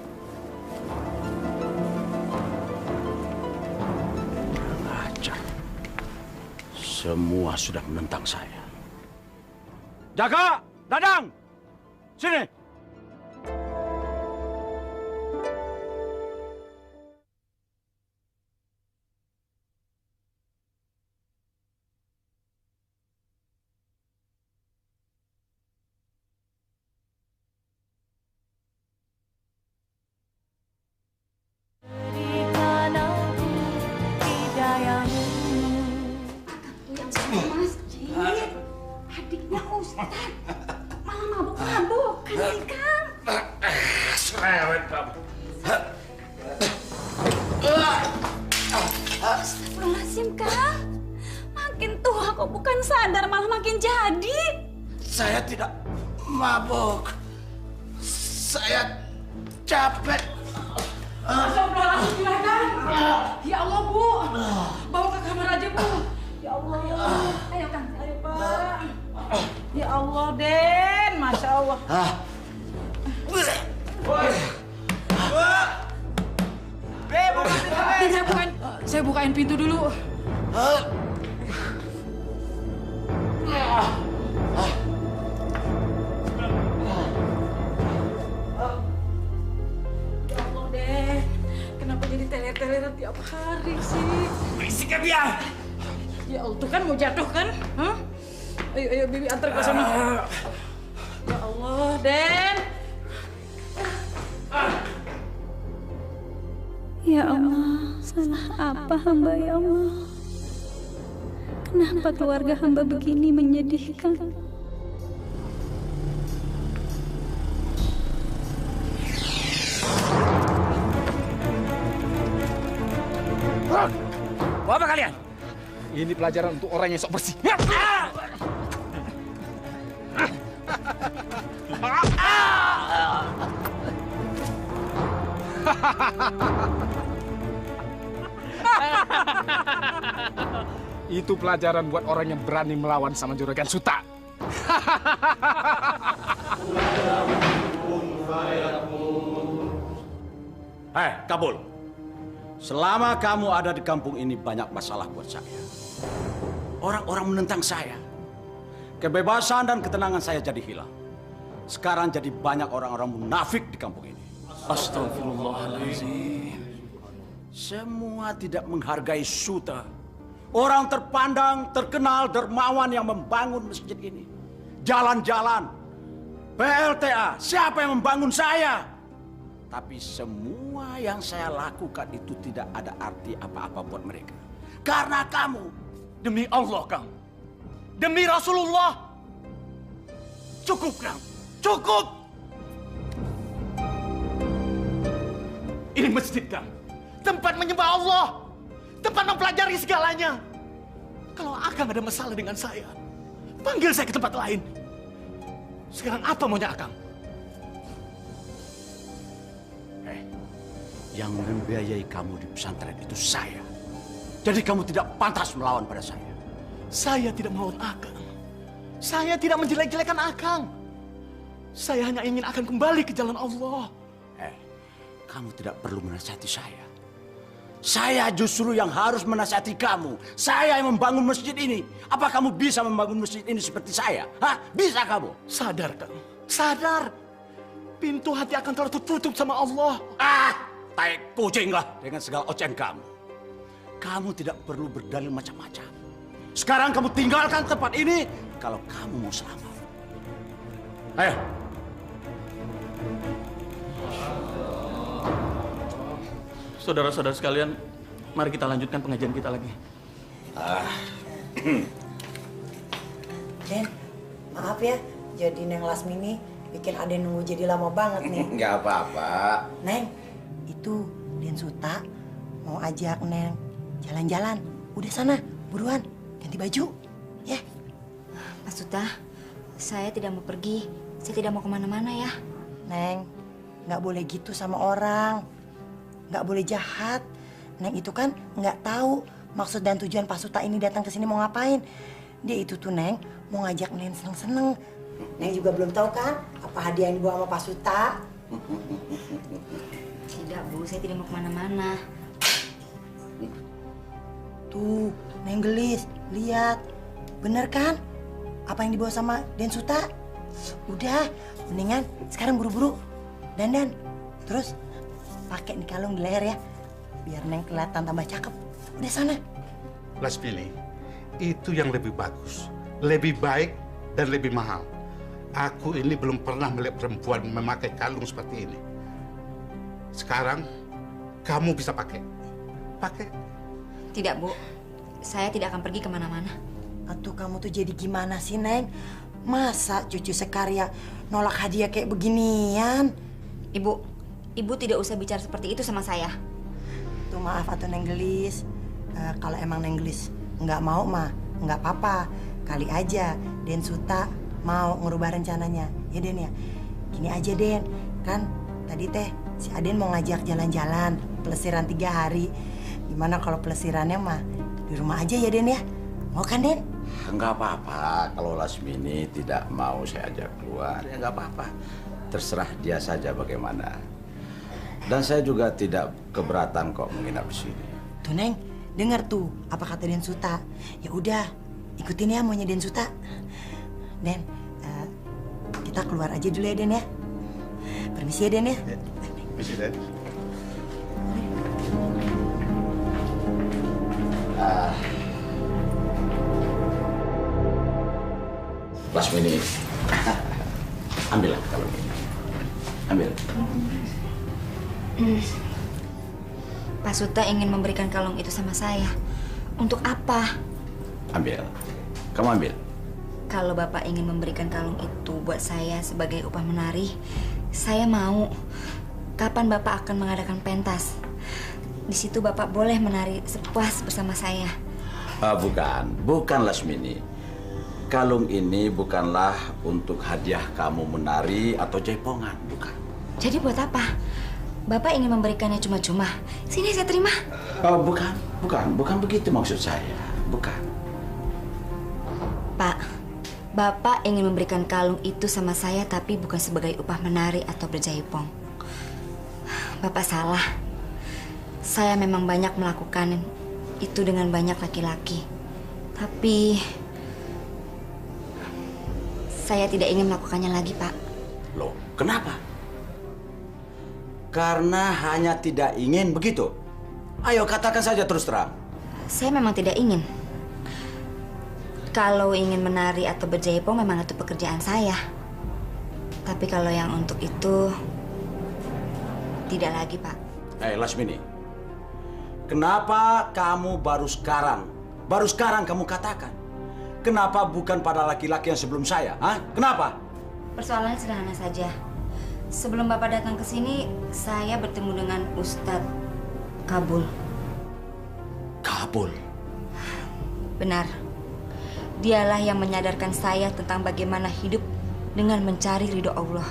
Ajar. Semua sudah menentang saya. Jaga! Dadang! Sini! Adiknya Ustadz malah mabuk-mabuk kan Kang? Cerewet kamu. Astagfirullahaladzim Kang. Makin tua kok bukan sadar malah makin jadi. Saya tidak mabuk. Saya capek. Astagfirullahaladzim Juragan. Ya Allah Bu, bawa ke kamar aja Bu. Ya Allah, ya Allah. Ayo Kang, ayo Pak. Ya Allah Den, Masya Allah. Saya bukain pintu dulu. Ya Allah Den, kenapa jadi teler-teleran tiap hari sih? Berisik ya dia. Ya Allah, tuh kan mau jatuh kan? Hah? Ayo, Bibi antar ke sana. Ya Allah, Den. Ya Allah, salah apa hamba ya Allah? Kenapa keluarga hamba begini menyedihkan? Ini pelajaran untuk orang yang sok bersih. Itu pelajaran buat orang yang berani melawan sama Juragan Suta. Hei, Kabul. Selama kamu ada di kampung ini banyak masalah buat saya. Orang-orang menentang saya. Kebebasan dan ketenangan saya jadi hilang. Sekarang jadi banyak orang-orang munafik di kampung ini. Astagfirullahaladzim. Semua tidak menghargai Suta. Orang terpandang, terkenal, dermawan yang membangun masjid ini. Jalan-jalan. PLTA, siapa yang membangun saya? Tapi semua yang saya lakukan itu tidak ada arti apa-apa buat mereka. Karena kamu. Demi Allah, Kang. Demi Rasulullah. Cukup, Kang. Cukup! Ini masjid, Kang. Tempat menyembah Allah. Tempat mempelajari segalanya. Kalau Akang ada masalah dengan saya, panggil saya ke tempat lain. Sekarang apa maunya Akang? Yang membiayai kamu di pesantren itu saya. Jadi kamu tidak pantas melawan pada saya. Saya tidak melawan Akang. Saya tidak menjelek-jelekan Akang. Saya hanya ingin Akang kembali ke jalan Allah. Kamu tidak perlu menasihati saya. Saya justru yang harus menasihati kamu. Saya yang membangun masjid ini. Apa kamu bisa membangun masjid ini seperti saya? Hah? Bisa kamu? Sadar, Kang. Sadar. Pintu hati Akang telah tertutup sama Allah. Tai kucing lah dengan segala ocen kamu. Kamu tidak perlu berdalil macam-macam. Sekarang kamu tinggalkan tempat ini kalau kamu mau selamat. Ayo. Saudara-saudara sekalian, mari kita lanjutkan pengajian kita lagi. Den, maaf ya, jadi Neng Lasmini bikin Aden nunggu jadi lama banget nih. Nggak apa-apa. Neng, itu Den Suta mau ajak Neng jalan-jalan. Udah sana, buruan, ganti baju, ya. Pak Suta, saya tidak mau pergi. Saya tidak mau kemana-mana ya. Neng, nggak boleh gitu sama orang. Nggak boleh jahat. Neng itu kan nggak tahu maksud dan tujuan Pak Suta ini datang ke sini mau ngapain. Dia itu tuh Neng mau ngajak Neng seneng-seneng. Neng juga belum tahu kan apa hadiah yang dibawa sama Pak Suta. Tidak Bu, saya tidak mau kemana-mana. Tuh, Neng gelis, lihat. Bener kan? Apa yang dibawa sama Den Suta? Udah, mendingan sekarang buru-buru dandan. Terus pakai nih kalung di leher ya, biar Neng kelihatan tambah cakep. Udah sana. Lasmini, itu yang lebih bagus, lebih baik, dan lebih mahal. Aku ini belum pernah melihat perempuan memakai kalung seperti ini. Sekarang, kamu bisa pakai. Pakai. Tidak Bu, saya tidak akan pergi kemana-mana. Atuh kamu tuh jadi gimana sih Neng? Masa cucu sekarya nolak hadiah kayak beginian? Ibu tidak usah bicara seperti itu sama saya. Tuh maaf atuh Neng gelis. Kalau emang Neng gelis nggak mau mah nggak apa-apa. Kali aja Den Suta mau ngerubah rencananya. Ya Den ya. Gini aja Den, kan tadi teh si Aden mau ngajak jalan-jalan pelesiran 3 hari. Gimana kalau pelesirannya mah di rumah aja ya Den ya? Mau kan Den? Enggak apa-apa. Kalau Lasmini tidak mau saya ajak keluar, ya nggak apa-apa. Terserah dia saja bagaimana. Dan saya juga tidak keberatan kok menginap di sini. Tuh Neng, dengar tuh apa kata Den Suta. Ya udah, ikutin ya maunya Den Suta. Den, kita keluar aja dulu ya Den ya. Permisi ya Den ya. Permisi Den. Lasmini, ambillah kalung ini. Ambil. Pak Suta ingin memberikan kalung itu sama saya. Untuk apa? Ambil. Kamu ambil. Kalau Bapak ingin memberikan kalung itu buat saya sebagai upah menari, saya mau. Kapan Bapak akan mengadakan pentas? Di situ Bapak boleh menari sepuas bersama saya. Bukan Lasmini. Kalung ini bukanlah untuk hadiah kamu menari atau jaipongan, bukan. Jadi buat apa? Bapak ingin memberikannya cuma-cuma. Sini saya terima. Bukan begitu maksud saya. Bukan. Pak, Bapak ingin memberikan kalung itu sama saya tapi bukan sebagai upah menari atau berjaipong. Bapak salah. Saya memang banyak melakukan itu dengan banyak laki-laki. Tapi saya tidak ingin melakukannya lagi, Pak. Loh, kenapa? Karena hanya tidak ingin begitu. Ayo katakan saja terus terang. Saya memang tidak ingin. Kalau ingin menari atau berjaipong memang itu pekerjaan saya. Tapi kalau yang untuk itu tidak lagi, Pak. Lasmini, kenapa kamu baru sekarang kamu katakan? Kenapa bukan pada laki-laki yang sebelum saya? Hah? Kenapa? Persoalannya sederhana saja. Sebelum Bapak datang ke sini, saya bertemu dengan Ustadz Kabul. Kabul? Benar. Dialah yang menyadarkan saya tentang bagaimana hidup dengan mencari ridho Allah.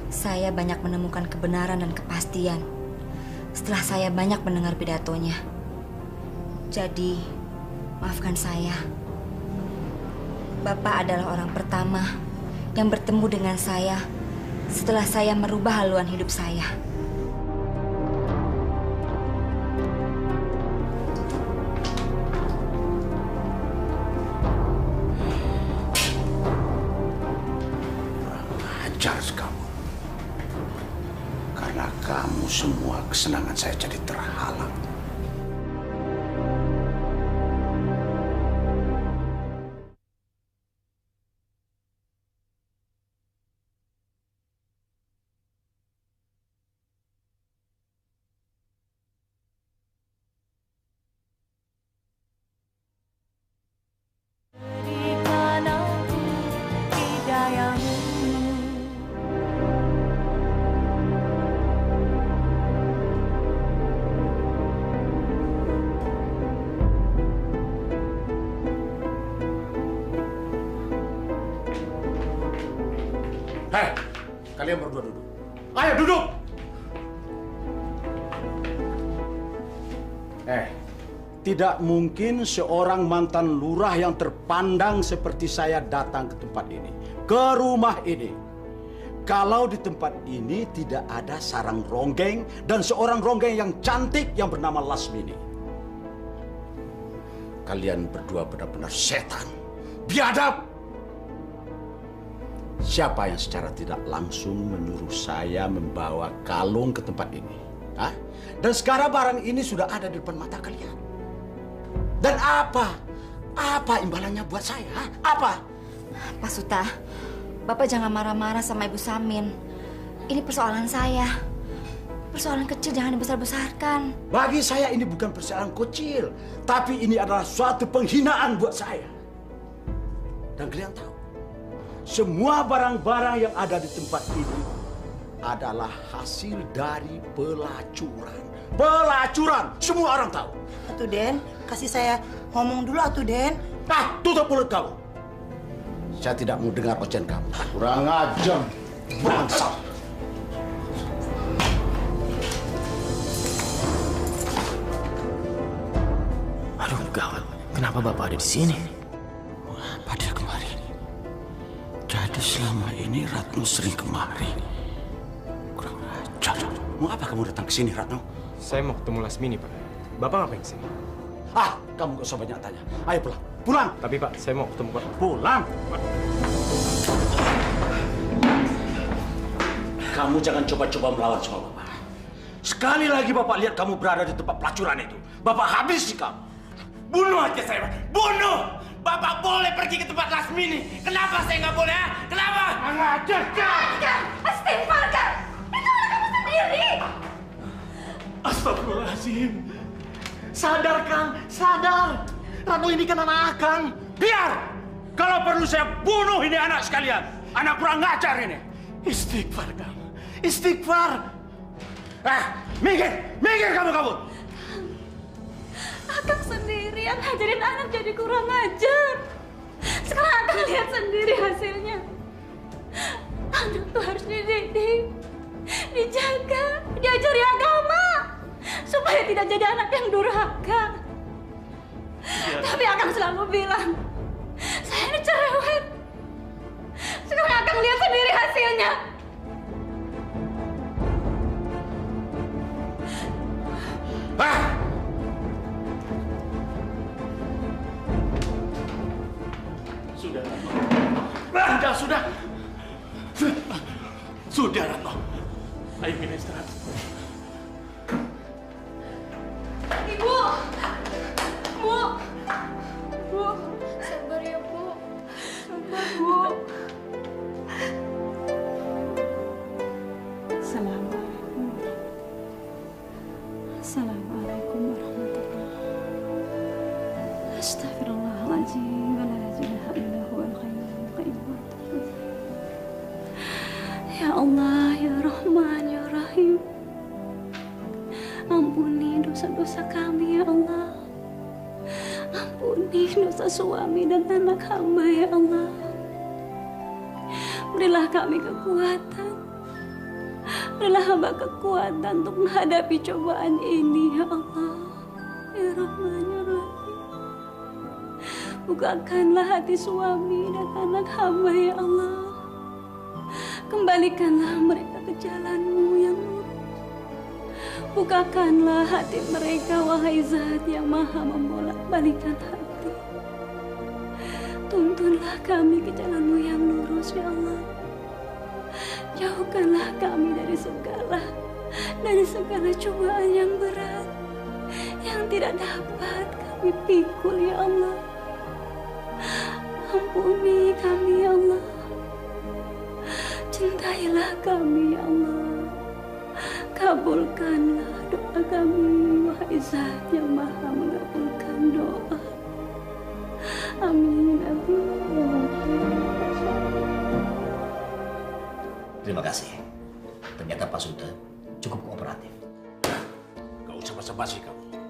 Saya banyak menemukan kebenaran dan kepastian setelah saya banyak mendengar pidatonya. Jadi, maafkan saya. Bapak adalah orang pertama yang bertemu dengan saya setelah saya merubah haluan hidup saya. Ajar kamu. Karena kamu semua kesenangan saya jadi terhalang. Hei, kalian berdua duduk. Ayo duduk! Tidak mungkin seorang mantan lurah yang terpandang seperti saya datang ke tempat ini, ke rumah ini. Kalau di tempat ini tidak ada sarang ronggeng dan seorang ronggeng yang cantik yang bernama Lasmini. Kalian berdua benar-benar setan, biadab. Siapa yang secara tidak langsung menyuruh saya membawa kalung ke tempat ini? Hah? Dan sekarang barang ini sudah ada di depan mata kalian. Dan apa? Apa imbalannya buat saya? Hah? Apa? Pak Suta, Bapak jangan marah-marah sama Ibu Samin. Ini persoalan saya. Persoalan kecil jangan dibesar-besarkan. Bagi saya ini bukan persoalan kecil. Tapi ini adalah suatu penghinaan buat saya. Dan kalian tahu, semua barang-barang yang ada di tempat ini adalah hasil dari pelacuran. Pelacuran! Semua orang tahu. Atuh Den, kasih saya ngomong dulu atuh Den. Tutup mulut kamu. Saya tidak mau dengar ocehan kamu. Kurang ajar, bangsat. Aduh, gawat. Kenapa Bapak ada di sini? Apa dia kemari? Jadi selama ini Ratno sering kemari. Kurang ajar. Mau apa kamu datang ke sini, Ratno? Saya mau ketemu Lasmini, Pak. Bapak ngapain kesini? Kamu gak usah banyak tanya. Ayo pulang. Pulang! Tapi Pak, saya mau ketemu Pak. Pulang! Kamu jangan coba-coba melawan sama Bapak. Sekali lagi Bapak lihat kamu berada di tempat pelacuran itu, Bapak habisi kamu. Bunuh aja saya, Pak. Bunuh! Bapak boleh pergi ke tempat Lasmini. Kenapa saya nggak boleh, ha? Kenapa? Ajar, Kang! Istighfar, Kang! Itu anak kamu sendiri! Astagfirullahaladzim. Sadar, Kang. Sadar. Rano ini kan anak Kang. Biar! Kalau perlu saya bunuh ini anak sekalian. Anak kurang ngajar ini. Istighfar, Kang. Istighfar. Minggir! Minggir kamu! Akang sendiri yang ngajarin anak jadi kurang ajar. Sekarang Akang lihat sendiri hasilnya. Anak tuh harus dididik, dijaga, diajari agama, supaya tidak jadi anak yang durhaka. Tapi Akang selalu bilang, saya ini cerewet. Sekarang Akang lihat sendiri hasilnya. Sudah, Ratno. Ayo kita istirahat. Ibu! Bu! Bu! Sabar ya, Bu. Sabar, Bu. Assalamualaikum. Assalamualaikum warahmatullahi. Astagfirullahaladzim. Wa la ilaha illa huwal hayyul qayyum. Ya Allah, ya Rahman, ya Rahim. Ampuni dosa-dosa kami, ya Allah. Ampuni dosa suami dan anak hamba, ya Allah. Berilah kami kekuatan. Berilah hamba kekuatan untuk menghadapi cobaan ini, ya Allah. Ya Rahman, ya Rahim. Bukakanlah hati suami dan anak hamba, ya Allah. Kembalikanlah mereka ke jalan-Mu yang lurus. Bukakanlah hati mereka, wahai Zat yang maha membolak-balikan hati. Tuntunlah kami ke jalan-Mu yang lurus, ya Allah. Jauhkanlah kami dari segala cobaan yang berat, yang tidak dapat kami pikul, ya Allah. Ampuni kami, ya Allah. Cintailah kami, ya Allah. Kabulkanlah doa kami, wahai Zat yang maha mengabulkan doa. Amin. Terima kasih. Ternyata Pak Suta cukup kooperatif. Gak usah basa-basi kamu.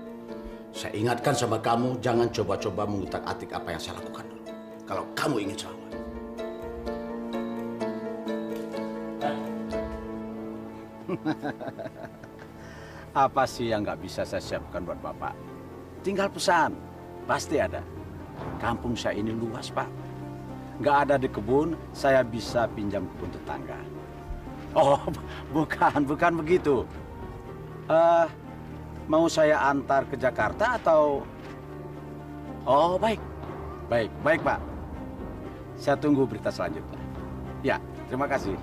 Saya ingatkan sama kamu, jangan coba-coba mengutak-atik apa yang saya lakukan dulu. Kalau kamu ingin selamat. Apa sih yang nggak bisa saya siapkan buat Bapak? Tinggal pesan, pasti ada. Kampung saya ini luas, Pak. Nggak ada di kebun, saya bisa pinjam kebun tetangga. Oh, bukan begitu. Mau saya antar ke Jakarta atau? Oh, baik, Pak. Saya tunggu berita selanjutnya. Ya, terima kasih.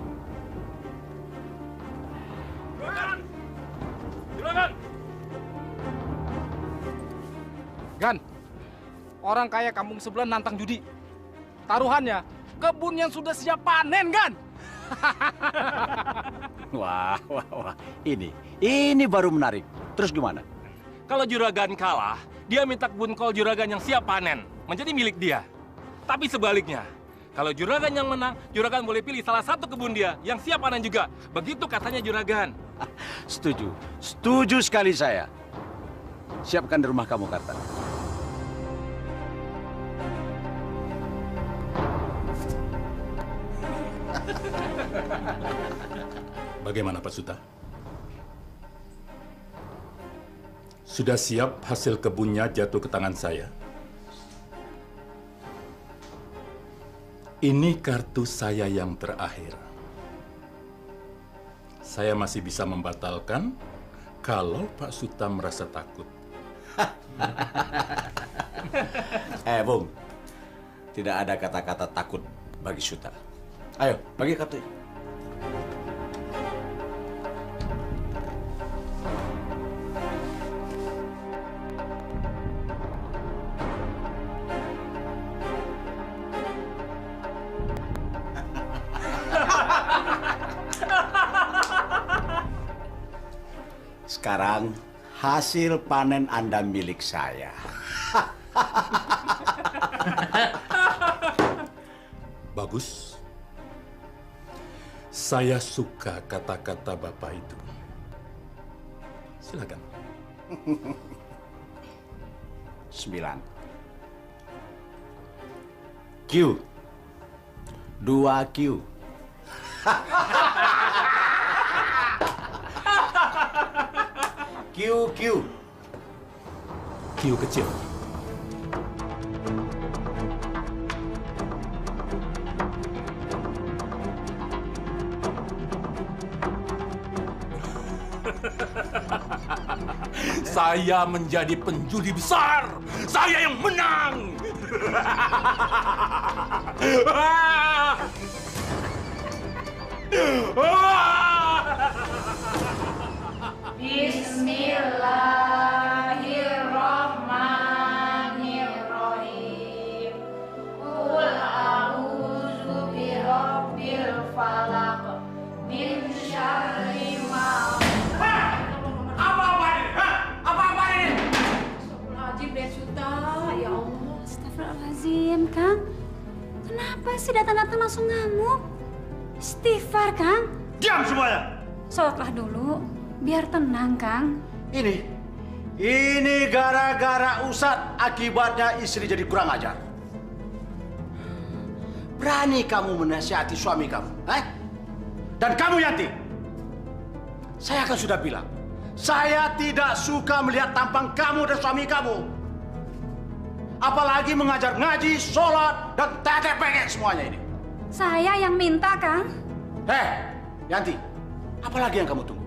Juragan! Gan, orang kaya kampung sebelah nantang judi. Taruhannya, kebun yang sudah siap panen, Gan! Wah. Ini baru menarik. Terus gimana? Kalau Juragan kalah, dia minta kebun kol Juragan yang siap panen menjadi milik dia. Tapi sebaliknya, kalau Juragan yang menang, Juragan boleh pilih salah satu kebun dia yang siap panen juga. Begitu katanya Juragan. Setuju sekali saya. Siapkan di rumah kamu, Karta. Bagaimana Pak Suta? Sudah siap hasil kebunnya jatuh ke tangan saya? Ini kartu saya yang terakhir. Saya masih bisa membatalkan kalau Pak Suta merasa takut. Bung. Tidak ada kata-kata takut bagi Suta. Ayo, bagi kartu. Sekarang hasil panen Anda milik saya. Bagus. Saya suka kata-kata Bapak itu. Silakan. 9. Q. 2Q. Q. Q kecil. Saya menjadi penjudi besar. Saya yang menang. Bismillahirrahmanirrahim. Qul a'udzu birabbil falaq min syarri ma. Apa ini? Astagfirullahaladzim, Den Suta. Ya Allah. Astagfirullahaladzim, Kang. Kenapa sih datang-datang langsung ngamuk? Istighfar, Kang. Diam semuanya. Sholatlah dulu, biar tenang, Kang. Ini gara-gara Ustadz, akibatnya istri jadi kurang ajar. Berani kamu menasihati suami kamu, Dan kamu, Yanti, saya kan sudah bilang, saya tidak suka melihat tampang kamu dan suami kamu. Apalagi mengajar ngaji, sholat, dan tetek-pekek semuanya ini. Saya yang minta, Kang. Yanti, apalagi yang kamu tunggu?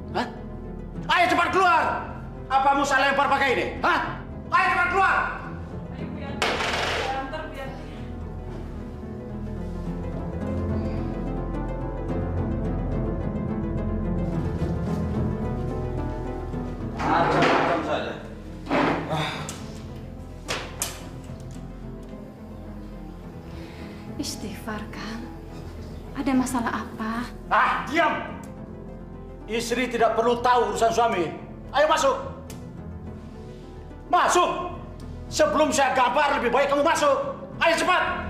Ayo cepat keluar! Apa mau saya lempar pakai ini? Ayo cepat keluar! Macam-macam saja. Istighfar, Kang. Ada masalah apa? Diam! Istri tidak perlu tahu urusan suami. Ayo masuk! Masuk! Sebelum saya gambar, lebih baik kamu masuk. Ayo cepat!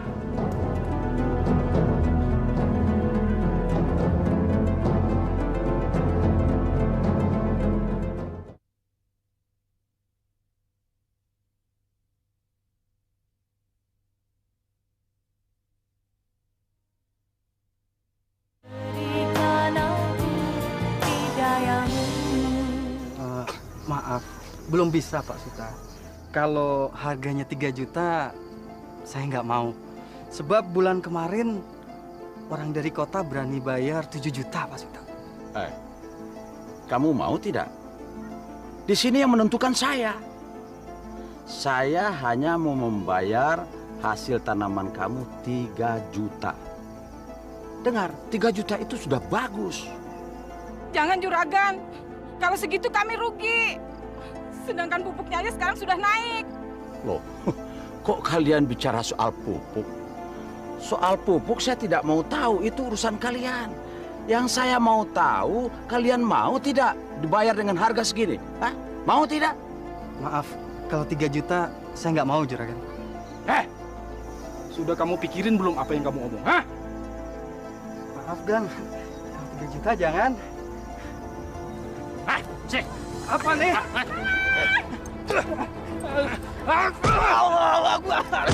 Maaf, belum bisa Pak Suta. Kalau harganya 3 juta, saya nggak mau. Sebab bulan kemarin orang dari kota berani bayar 7 juta Pak Suta. Kamu mau tidak? Di sini yang menentukan saya. Saya hanya mau membayar hasil tanaman kamu 3 juta. Dengar, 3 juta itu sudah bagus. Jangan juragan. Kalau segitu kami rugi. Sedangkan pupuknya aja sekarang sudah naik. Loh, kok kalian bicara soal pupuk? Soal pupuk saya tidak mau tahu, itu urusan kalian. Yang saya mau tahu, kalian mau tidak dibayar dengan harga segini? Mau tidak? Maaf, kalau 3 juta saya nggak mau juragan. Sudah kamu pikirin belum apa yang kamu omong? Maaf Gang, kalau 3 juta jangan. Apa nih? Allah Akbar.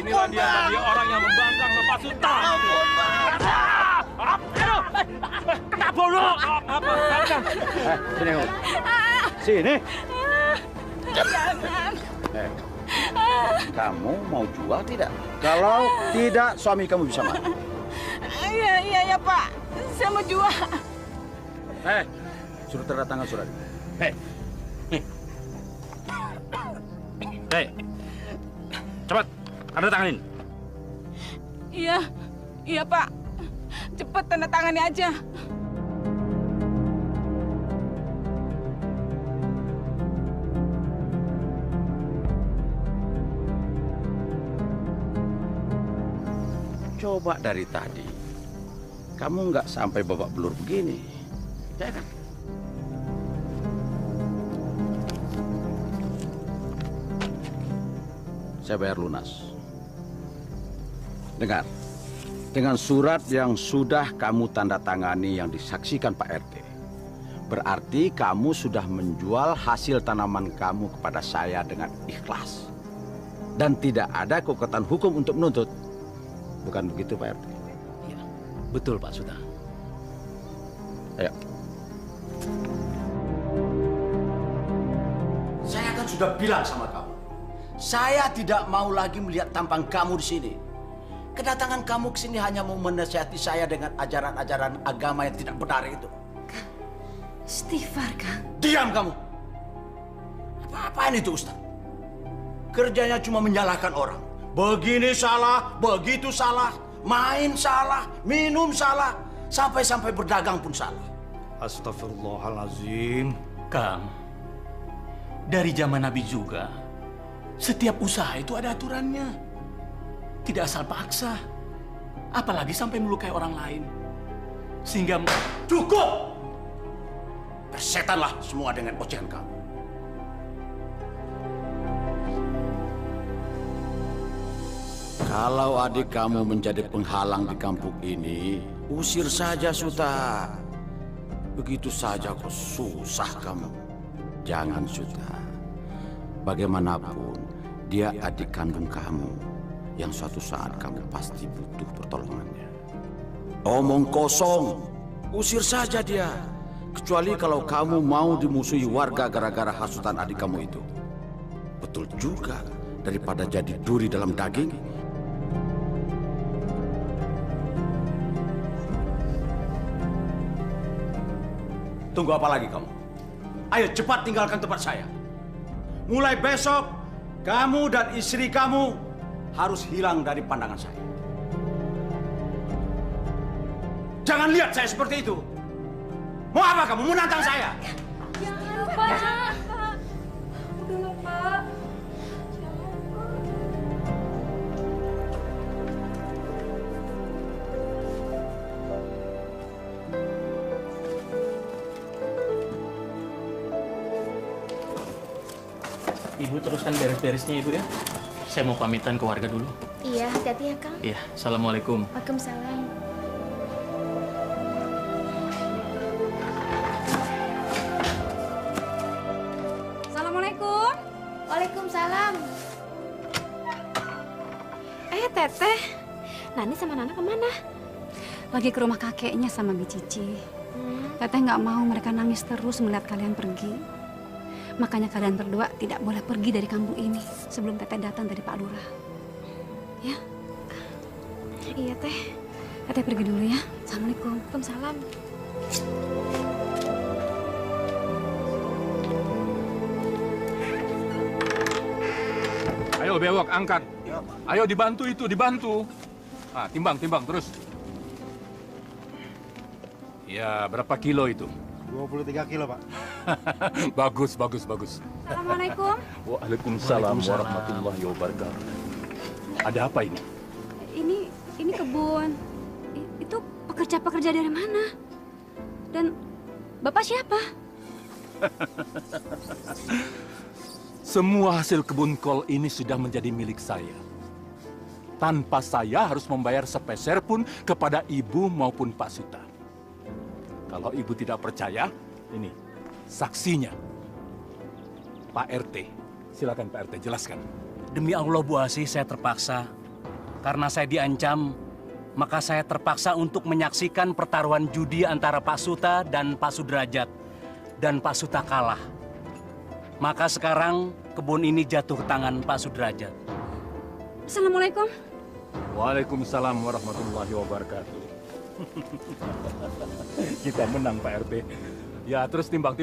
Inilah dia orang yang membangkang Pak Suta. Tak boleh. Sini kamu. Sini. Jangan. Kamu mau jual tidak? Kalau tidak, suami kamu bisa mati. Iya Pak. Saya mau jual. Suruh tanda tangan surat. Cepat, tanda tanganin. Iya Pak. Cepat tanda tangannya aja. Coba dari tadi, kamu nggak sampai babak belur begini, ya kan? Saya bayar lunas. Dengar, dengan surat yang sudah kamu tanda tangani yang disaksikan Pak RT, Berarti kamu sudah menjual hasil tanaman kamu kepada saya dengan ikhlas. Dan tidak ada kekuatan hukum untuk menuntut. Bukan begitu, Pak RT? Iya, betul Pak Suta. Ayo. Saya kan sudah bilang sama kamu. Saya tidak mau lagi melihat tampang kamu di sini. Kedatangan kamu ke sini hanya mau menasihati saya dengan ajaran-ajaran agama yang tidak benar itu. Istighfar, Kang. Diam kamu! Apa-apaan itu, Ustaz? Kerjanya cuma menyalahkan orang. Begini salah, begitu salah, main salah, minum salah, sampai-sampai berdagang pun salah. Astagfirullahalazim. Kang, dari zaman Nabi juga, setiap usaha itu ada aturannya. Tidak asal paksa. Apalagi sampai melukai orang lain. Sehingga... Cukup! Persetanlah semua dengan ocehan kamu. Kalau adik kamu menjadi penghalang di kampung ini, usir saja, Suta. Begitu saja kok susah kamu. Jangan, Suta. Bagaimanapun, dia adik kandung kamu yang suatu saat kamu pasti butuh pertolongannya. Omong kosong, usir saja dia. Kecuali kalau kamu mau dimusuhi warga gara-gara hasutan adik kamu itu. Betul juga, daripada jadi duri dalam daging. Tunggu apa lagi kamu? Ayo cepat tinggalkan tempat saya. Mulai besok, kamu dan istri kamu harus hilang dari pandangan saya. Jangan lihat saya seperti itu. Mau apa kamu? Mau nantang saya? Jangan, Pak. Udah, Pak. Ibu teruskan beres-beresnya, Ibu ya. Saya mau pamitan ke warga dulu. Iya, hati-hati ya, Kang. Iya, Assalamualaikum. Waalaikumsalam. Assalamualaikum. Waalaikumsalam. Teteh. Nani sama Nana kemana? Lagi ke rumah kakeknya sama Bi Cici. Teteh nggak mau mereka nangis terus melihat kalian pergi. Makanya kalian berdua tidak boleh pergi dari kampung ini sebelum Teteh datang dari Pak Lurah. Ya? Iya, Teh. Teteh pergi dulu ya. Assalamualaikum. Waalaikumsalam. Ayo bewok, angkat. Ayo dibantu itu, dibantu. Ah, timbang terus. Ya, berapa kilo itu? 23 kilo, Pak. Bagus. Assalamualaikum. Waalaikumsalam warahmatullahi wabarakatuh. Ada apa ini? Ini kebun. Itu pekerja-pekerja dari mana? Dan Bapak siapa? Semua hasil kebun kol ini sudah menjadi milik saya. Tanpa saya harus membayar sepeser pun kepada ibu maupun Pak Suta. Kalau ibu tidak percaya, ini saksinya. Pak RT. Silakan Pak RT, jelaskan. Demi Allah, Bu Asih, saya terpaksa. Karena saya diancam, maka saya terpaksa untuk menyaksikan pertaruhan judi antara Pak Suta dan Pak Sudrajat. Dan Pak Suta kalah. Maka sekarang kebun ini jatuh ke tangan Pak Sudrajat. Assalamualaikum. Waalaikumsalam warahmatullahi wabarakatuh. Kita menang, Pak RT. Ya, terus timbang.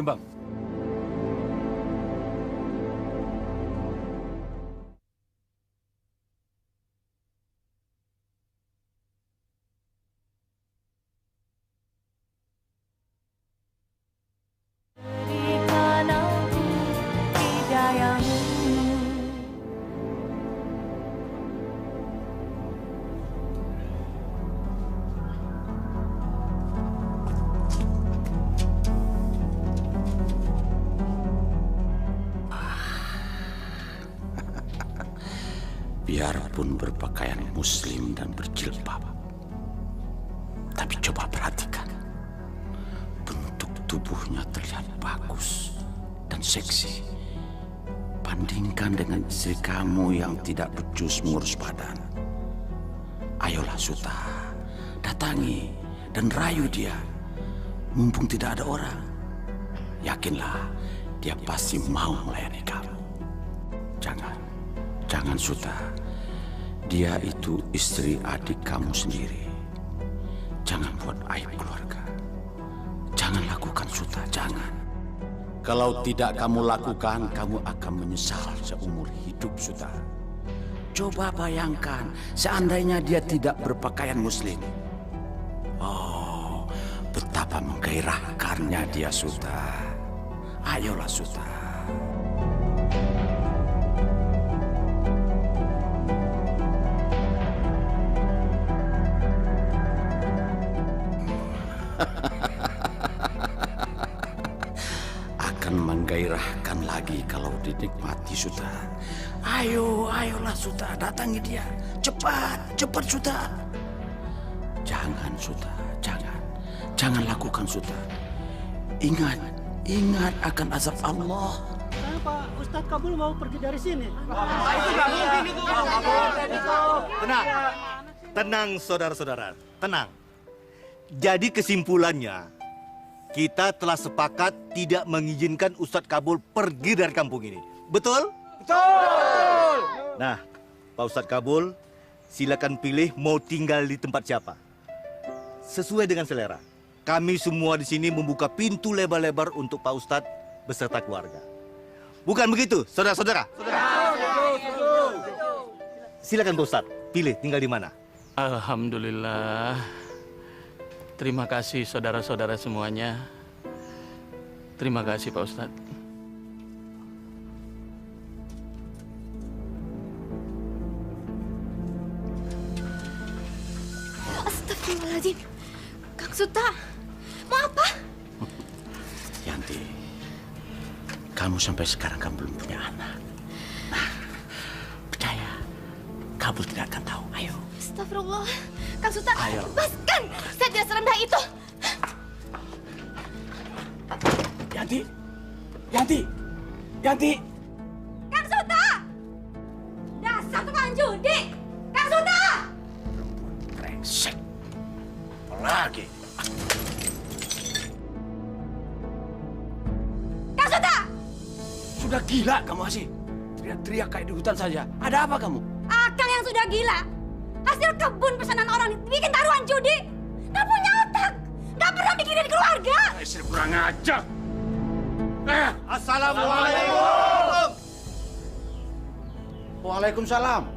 Biarpun berpakaian muslim dan berjilbab, tapi coba perhatikan bentuk tubuhnya terlihat bagus dan seksi. Bandingkan dengan istri kamu yang tidak becus mengurus badan. Ayolah Suta, datangi dan rayu dia. Mumpung tidak ada orang, yakinlah dia pasti mau melayani kamu. Jangan Suta. Dia itu istri adik kamu sendiri. Jangan buat aib keluarga. Jangan lakukan Suta, jangan. Kalau tidak kamu lakukan, kamu akan menyesal seumur hidup, Suta. Coba bayangkan, seandainya dia tidak berpakaian muslim. Oh, betapa menggairahkannya dia, Suta. Ayolah, Suta. Menggairahkan lagi kalau dinikmati, Suta. Ayolah Suta, datangi dia. Cepat Suta. Jangan Suta, jangan lakukan Suta. Ingat akan azab Allah. Pak Ustadz Kabul mau pergi dari sini. Tenang saudara-saudara, tenang. Jadi kesimpulannya, kita telah sepakat tidak mengizinkan Ustadz Kabul pergi dari kampung ini. Betul? Betul! Nah, Pak Ustadz Kabul, silakan pilih mau tinggal di tempat siapa. Sesuai dengan selera. Kami semua di sini membuka pintu lebar-lebar untuk Pak Ustadz beserta keluarga. Bukan begitu, saudara-saudara? Silakan Pak Ustadz, pilih tinggal di mana. Alhamdulillah. Terima kasih saudara-saudara semuanya. Terima kasih Pak Ustadz. Astagfirullahaladzim. Kang Suta, mau apa? Yanti, kamu sampai sekarang kan belum punya anak. Nah, percaya, kamu tidak akan tahu. Ayo. Astagfirullah. Kang Suta, ayo. lepaskan. Saya tidak serendah itu. Yanti. Kang Suta! Dasar tukang judi. Kang Suta! Brengsek. Lagi. Kang Suta! Sudah gila kamu Asih. Teriak-teriak kayak di hutan saja. Ada apa kamu? Akang yang sudah gila. Hasil kebun pesanan orang bikin taruhan judi. Nggak punya otak. Nggak pernah mikirin keluarga. Istri kurang ajar. Assalamualaikum. Waalaikumsalam.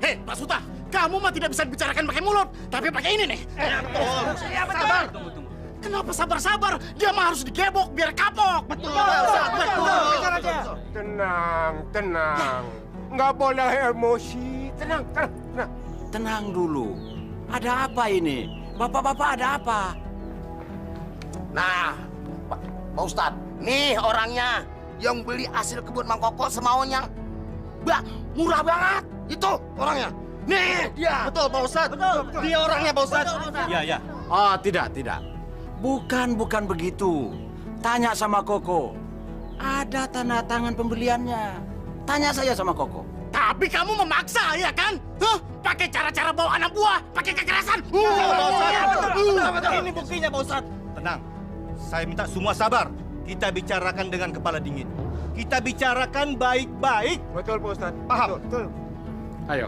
Hei, Pak Suta, kamu mah tidak bisa dibicarakan pakai mulut, tapi pakai ini nih. Sabar. Kenapa sabar-sabar? Dia mah harus digebok biar kapok. Betul. Tenang. Nggak boleh emosi. Tenang. Tenang dulu. Ada apa ini? Bapak-bapak ada apa? Nah, Pak Ustadz, nih orangnya yang beli hasil kebun Mang Koko semaunya. Murah banget. Itu orangnya. Nih dia. Betul, Pak Ustadz. Betul. Dia orangnya, Pak Ustadz. Ya. Oh, tidak. Bukan begitu. Tanya sama Koko. Ada tanda tangan pembeliannya. Tanya saja sama Koko. Tapi kamu memaksa, ya kan? Pakai cara-cara bawa anak buah, pakai kekerasan. Ini buktinya, Pak Ustadz. Tenang. Saya minta semua sabar. Kita bicarakan dengan kepala dingin. Kita bicarakan baik-baik. Betul, Pak Ustadz. Paham? Betul. Ayo,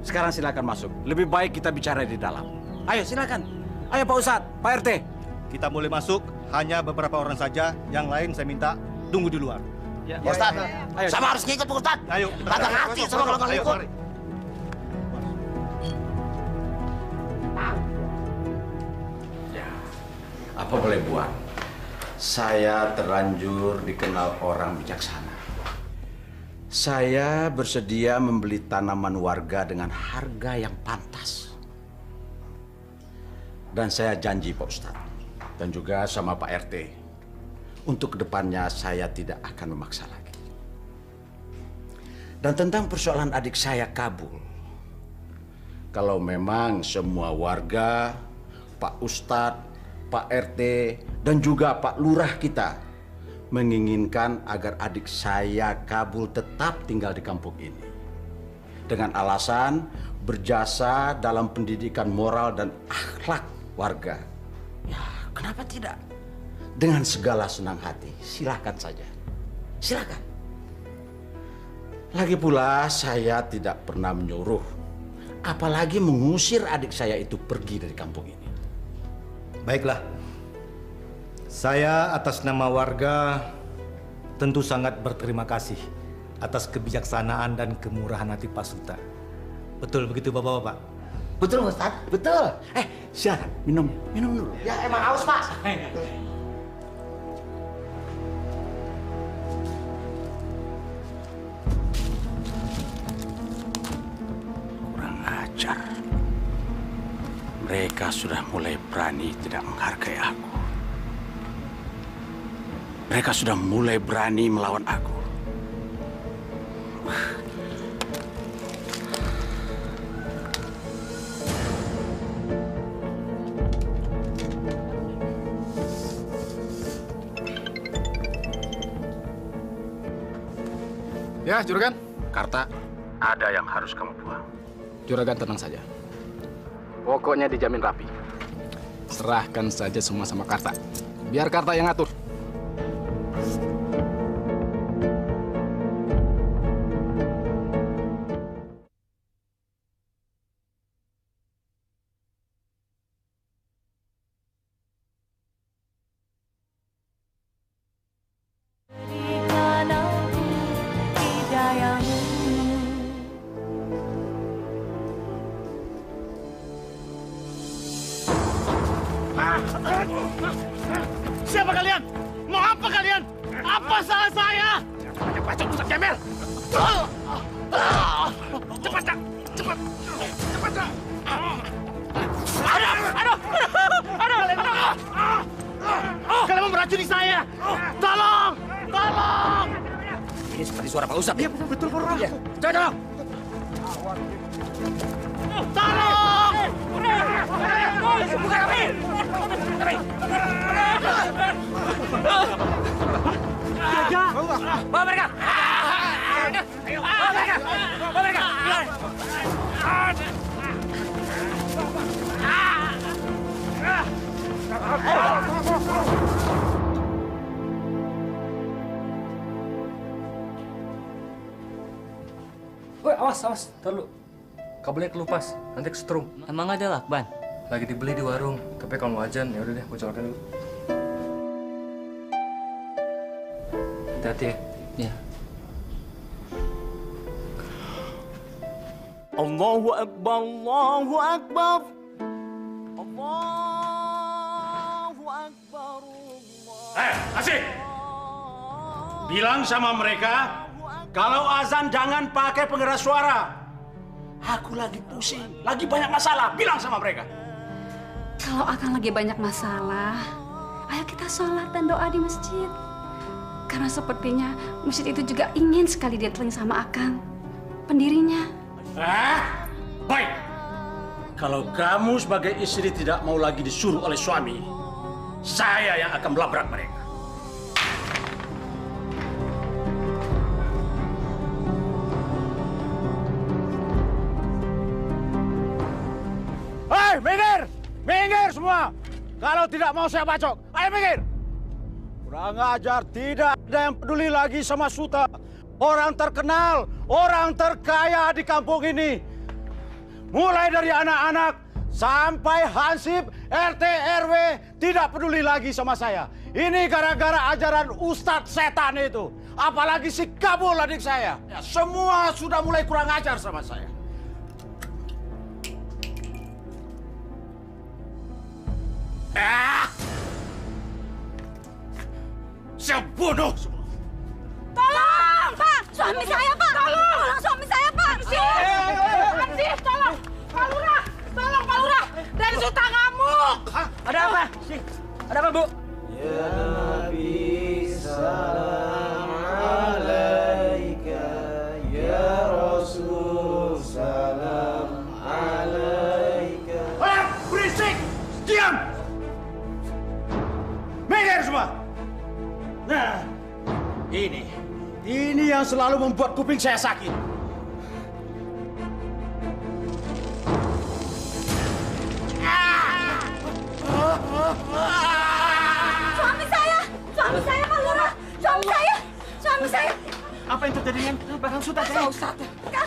sekarang silakan masuk. Lebih baik kita bicara di dalam. Ayo, silakan. Ayo, Pak Ustadz, Pak RT. Kita boleh masuk, hanya beberapa orang saja. Yang lain saya minta tunggu di luar. Ya, Pak Ustadz, sama harus ngikut, Pak Ustadz. Ayo. Kagak ngerti sama kalau nggak ngikut. Apa boleh buat? Saya terlanjur dikenal orang bijaksana. Saya bersedia membeli tanaman warga dengan harga yang pantas. Dan saya janji Pak Ustadz, dan juga sama Pak RT, untuk kedepannya saya tidak akan memaksa lagi. Dan tentang persoalan adik saya Kabul, kalau memang semua warga, Pak Ustadz, Pak RT, dan juga Pak Lurah kita menginginkan agar adik saya Kabul tetap tinggal di kampung ini. Dengan alasan berjasa dalam pendidikan moral dan akhlak warga. Ya, kenapa tidak? Dengan segala senang hati, silakan saja. Silakan. Lagi pula saya tidak pernah menyuruh, apalagi mengusir adik saya itu pergi dari kampung ini. Baiklah. Saya atas nama warga tentu sangat berterima kasih atas kebijaksanaan dan kemurahan hati Pak Suta. Betul begitu Bapak-bapak? Betul Ustaz, betul. Silakan minum dulu. Ya emang haus Pak. Kurang ajar. Mereka sudah mulai berani tidak menghargai aku. Mereka sudah mulai berani melawan aku. Ya, Juragan. Karta, ada yang harus kamu buang. Juragan tenang saja. Pokoknya dijamin rapi. Serahkan saja semua sama Karta. Biar Karta yang ngatur. Siapa kalian? Mau apa kalian? Apa salah saya? Jangan bacot Ustaz Jamil. Cepat, Cak. Cepat. Cepat, Cak. Kalian mau meracuni saya. Tolong. Tolong. Ini seperti suara Pak Ustadz. Iya, betul Pak Lurah. Coba tolong. Tolong. Bukan kami. Jaga. Bawa mereka. Ayo. Bawa mereka. Bawa mereka. Woi, awas. Ntar lu. Kabelnya kelupas, nanti kesetrum. Emang ada lakban? Lagi dibeli di warung, tapi kalau mau ajan, ya udah deh, gue colokin dulu. Hati-hati ya. Ya. Allahu Akbar, Allahu Akbar. Asik. Bilang sama mereka, kalau azan jangan pakai pengeras suara. Aku lagi pusing, lagi banyak masalah. Bilang sama mereka. Kalau Akang lagi banyak masalah, ayo kita sholat dan doa di masjid. Karena sepertinya masjid itu juga ingin sekali didatangi sama Akang, pendirinya. Baik. Kalau kamu sebagai istri tidak mau lagi disuruh oleh suami, saya yang akan melabrak mereka. Hei, minggir! Minggir semua! Kalau tidak mau saya bacok, ayo minggir! Kurang ajar, tidak ada yang peduli lagi sama Suta. Orang terkenal, orang terkaya di kampung ini. Mulai dari anak-anak sampai hansip, RT, RW tidak peduli lagi sama saya. Ini gara-gara ajaran Ustadz setan itu. Apalagi si Kabul adik saya. Ya, semua sudah mulai kurang ajar sama saya. Saya bunuh semua. Tolong, Pak! Suami saya, Pak! Tolong suami saya, Pak! Andi, tolong! Pak Lurah! Tolong, Pak Lurah! Dan Suta ngamuk! Ada apa? Ada apa, Bu? Ya Nabi, salam alaika. Ya Rasul, salam alaika. Berisik! Diam! yang selalu membuat kuping saya sakit. Suami saya, Pak Lurah. Suami saya. Apa yang terjadi dengan Belakang Suta? Ustaz.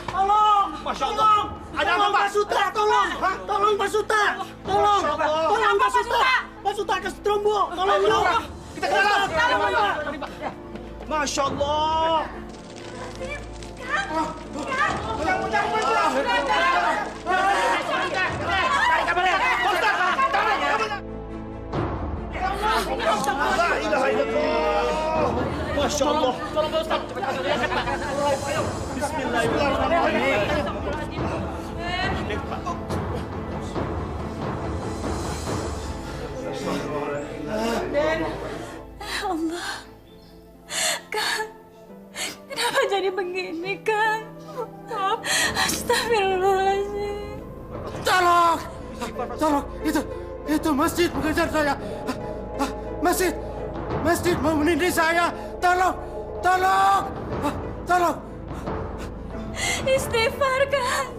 Tolong! Masya Allah! Ada apa, Pak Suta? Tolong! Tolong, Pak Suta! Tolong! Tolong, Pak Suta! Pak Suta kestrombo! Tolong, yuk! Kita ke dalam! Masya Allah! Masya Allah. Tolong Pak Ustaz. Bismillahirrahmanirrahim. Dan Allah, Kang, kenapa jadi begini, Kang? Astagfirullahaladzim. Tolong, itu masjid mengejar saya. Masjid mau menindih saya. Tolong. Istighfar, Kang.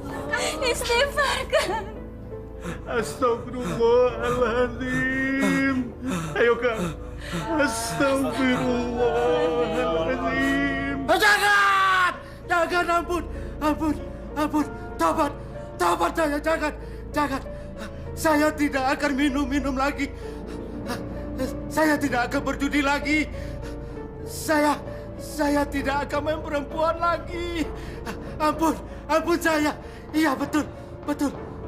Astagfirullahaladzim. Ayo, Kang. Astagfirullahaladzim. Jangan, ampun. Tobat saya, jangan. Saya tidak akan minum lagi. Saya tidak akan berjudi lagi. Saya tidak akan main perempuan lagi. Ampun saya. Iya, betul.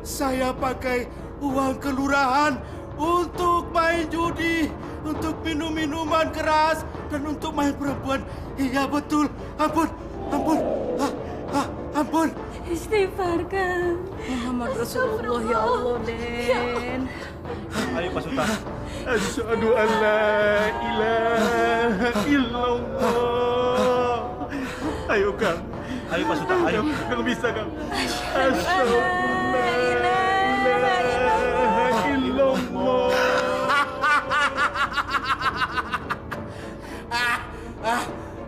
Saya pakai uang kelurahan untuk main judi, untuk minum minuman keras, dan untuk main perempuan. Iya, betul. Ampun. Istighfar, Kang. Muhammad Rasulullah, ya Allah, Den. Ayo, Pak Sultan. Asyhadu an la ilaha illallah. Ayo, Kang. Ayo, Pak Sultan. Ayo, Kang bisa, Kang. Asyhadu an la ilaha illallah.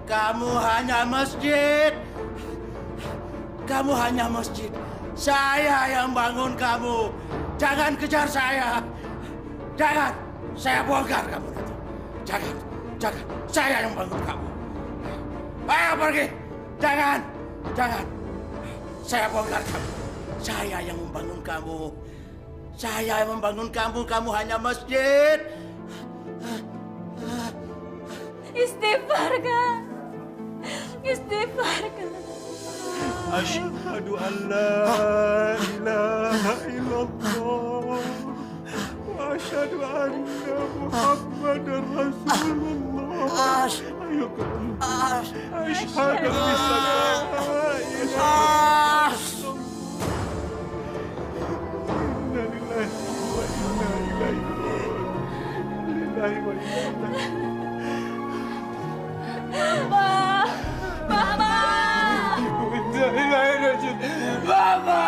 Kamu hanya masjid. Saya yang bangun kamu. Jangan kejar saya. Jangan. Saya bongkar kamu nanti. Jangan. Saya yang bangun kamu. Ayo pergi. Jangan. Saya bongkar kamu. Saya yang membangun kamu. Kamu hanya masjid. Istighfar, Kang. Asyhadu an la ilaha illallah wa asyhadu anna Muhammadar Rasulullah. Ayo, Kang. Asyhadu an la ilaha illallah. Inna lillahi wa inna ilaihi raji'un. Mama.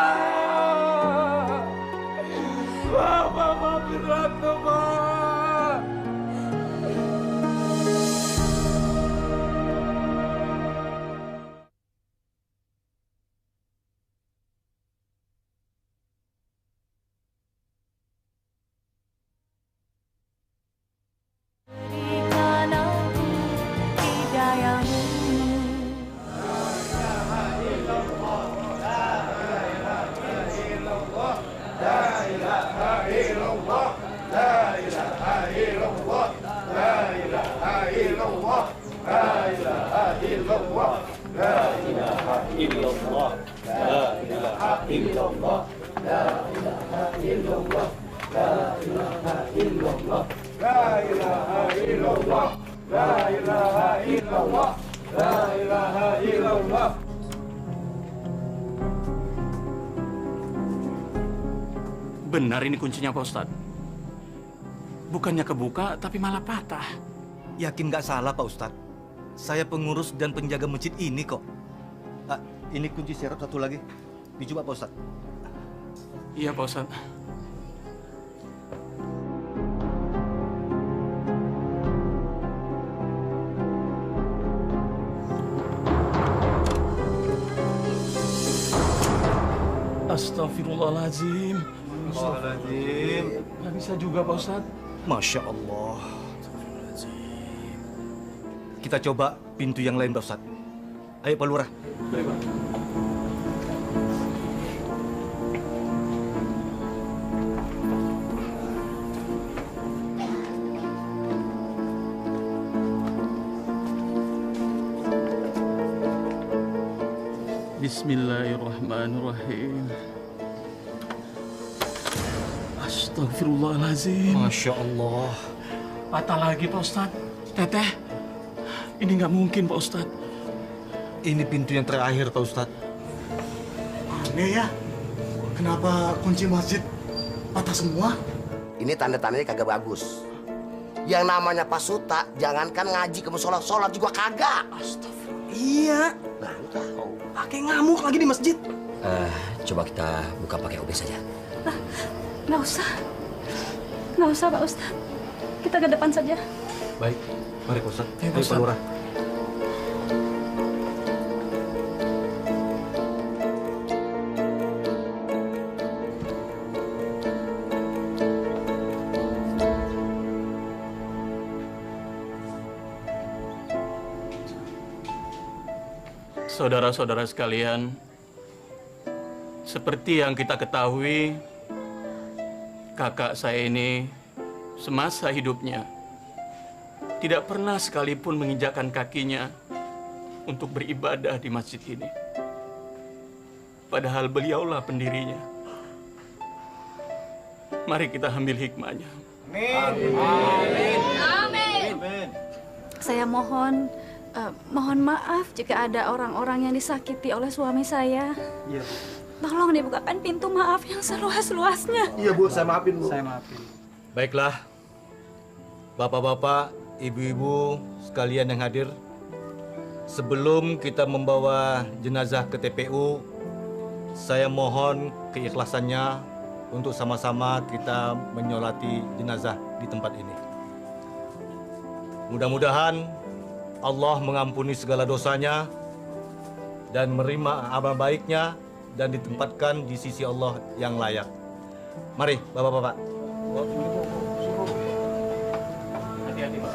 Mama, maafin Ratu, Ma. Benar ini kuncinya, Pak Ustadz. Bukannya kebuka, tapi malah patah. Yakin nggak salah, Pak Ustadz? Saya pengurus dan penjaga masjid ini kok. Ini kunci serep satu lagi. Dicoba, Pak Ustadz. Iya, Pak Ustadz. Astagfirullahaladzim. Astagfirullahaladzim. Nggak bisa juga, Pak Ustadz. Masya Allah. Kita coba pintu yang lain, Pak Ustadz. Ayo, Pak Lurah. Baik, Pak. Bismillahirrahmanirrahim. Astagfirullahaladzim. Masya Allah. Patah lagi, Pak Ustadz. Teteh, ini nggak mungkin, Pak Ustadz. Ini pintu yang terakhir, Pak Ustadz. Aneh ya, kenapa kunci masjid patah semua? Ini tanda-tandanya kagak bagus. Yang namanya Pak Suta, jangankan ngaji ke musola, sholat juga kagak. Astagfirullah. Iya. Nah, lu tahu. Pakai ngamuk lagi di masjid. Coba kita buka pakai OB saja. Nggak usah. Nggak usah, Pak Ustadz. Kita ke depan saja. Baik, mari Pak Ustadz. Ayo, Ayo, Pak Lurah. Saudara-saudara sekalian, seperti yang kita ketahui, kakak saya ini semasa hidupnya tidak pernah sekalipun menginjakkan kakinya untuk beribadah di masjid ini. Padahal beliaulah pendirinya. Mari kita ambil hikmahnya. Amin. Amin. Saya mohon maaf jika ada orang-orang yang disakiti oleh suami saya. Iya. Tolong dibukakan pintu maaf yang seluas-luasnya. Iya, Bu, saya maafin, Bu. Saya maafin. Baiklah, Bapak-bapak, Ibu-ibu sekalian yang hadir, sebelum kita membawa jenazah ke TPU, saya mohon keikhlasannya untuk sama-sama kita menyolati jenazah di tempat ini. Mudah-mudahan Allah mengampuni segala dosanya dan menerima amal baiknya dan ditempatkan di sisi Allah yang layak. Mari, Bapak-bapak. Hati-hati, Pak.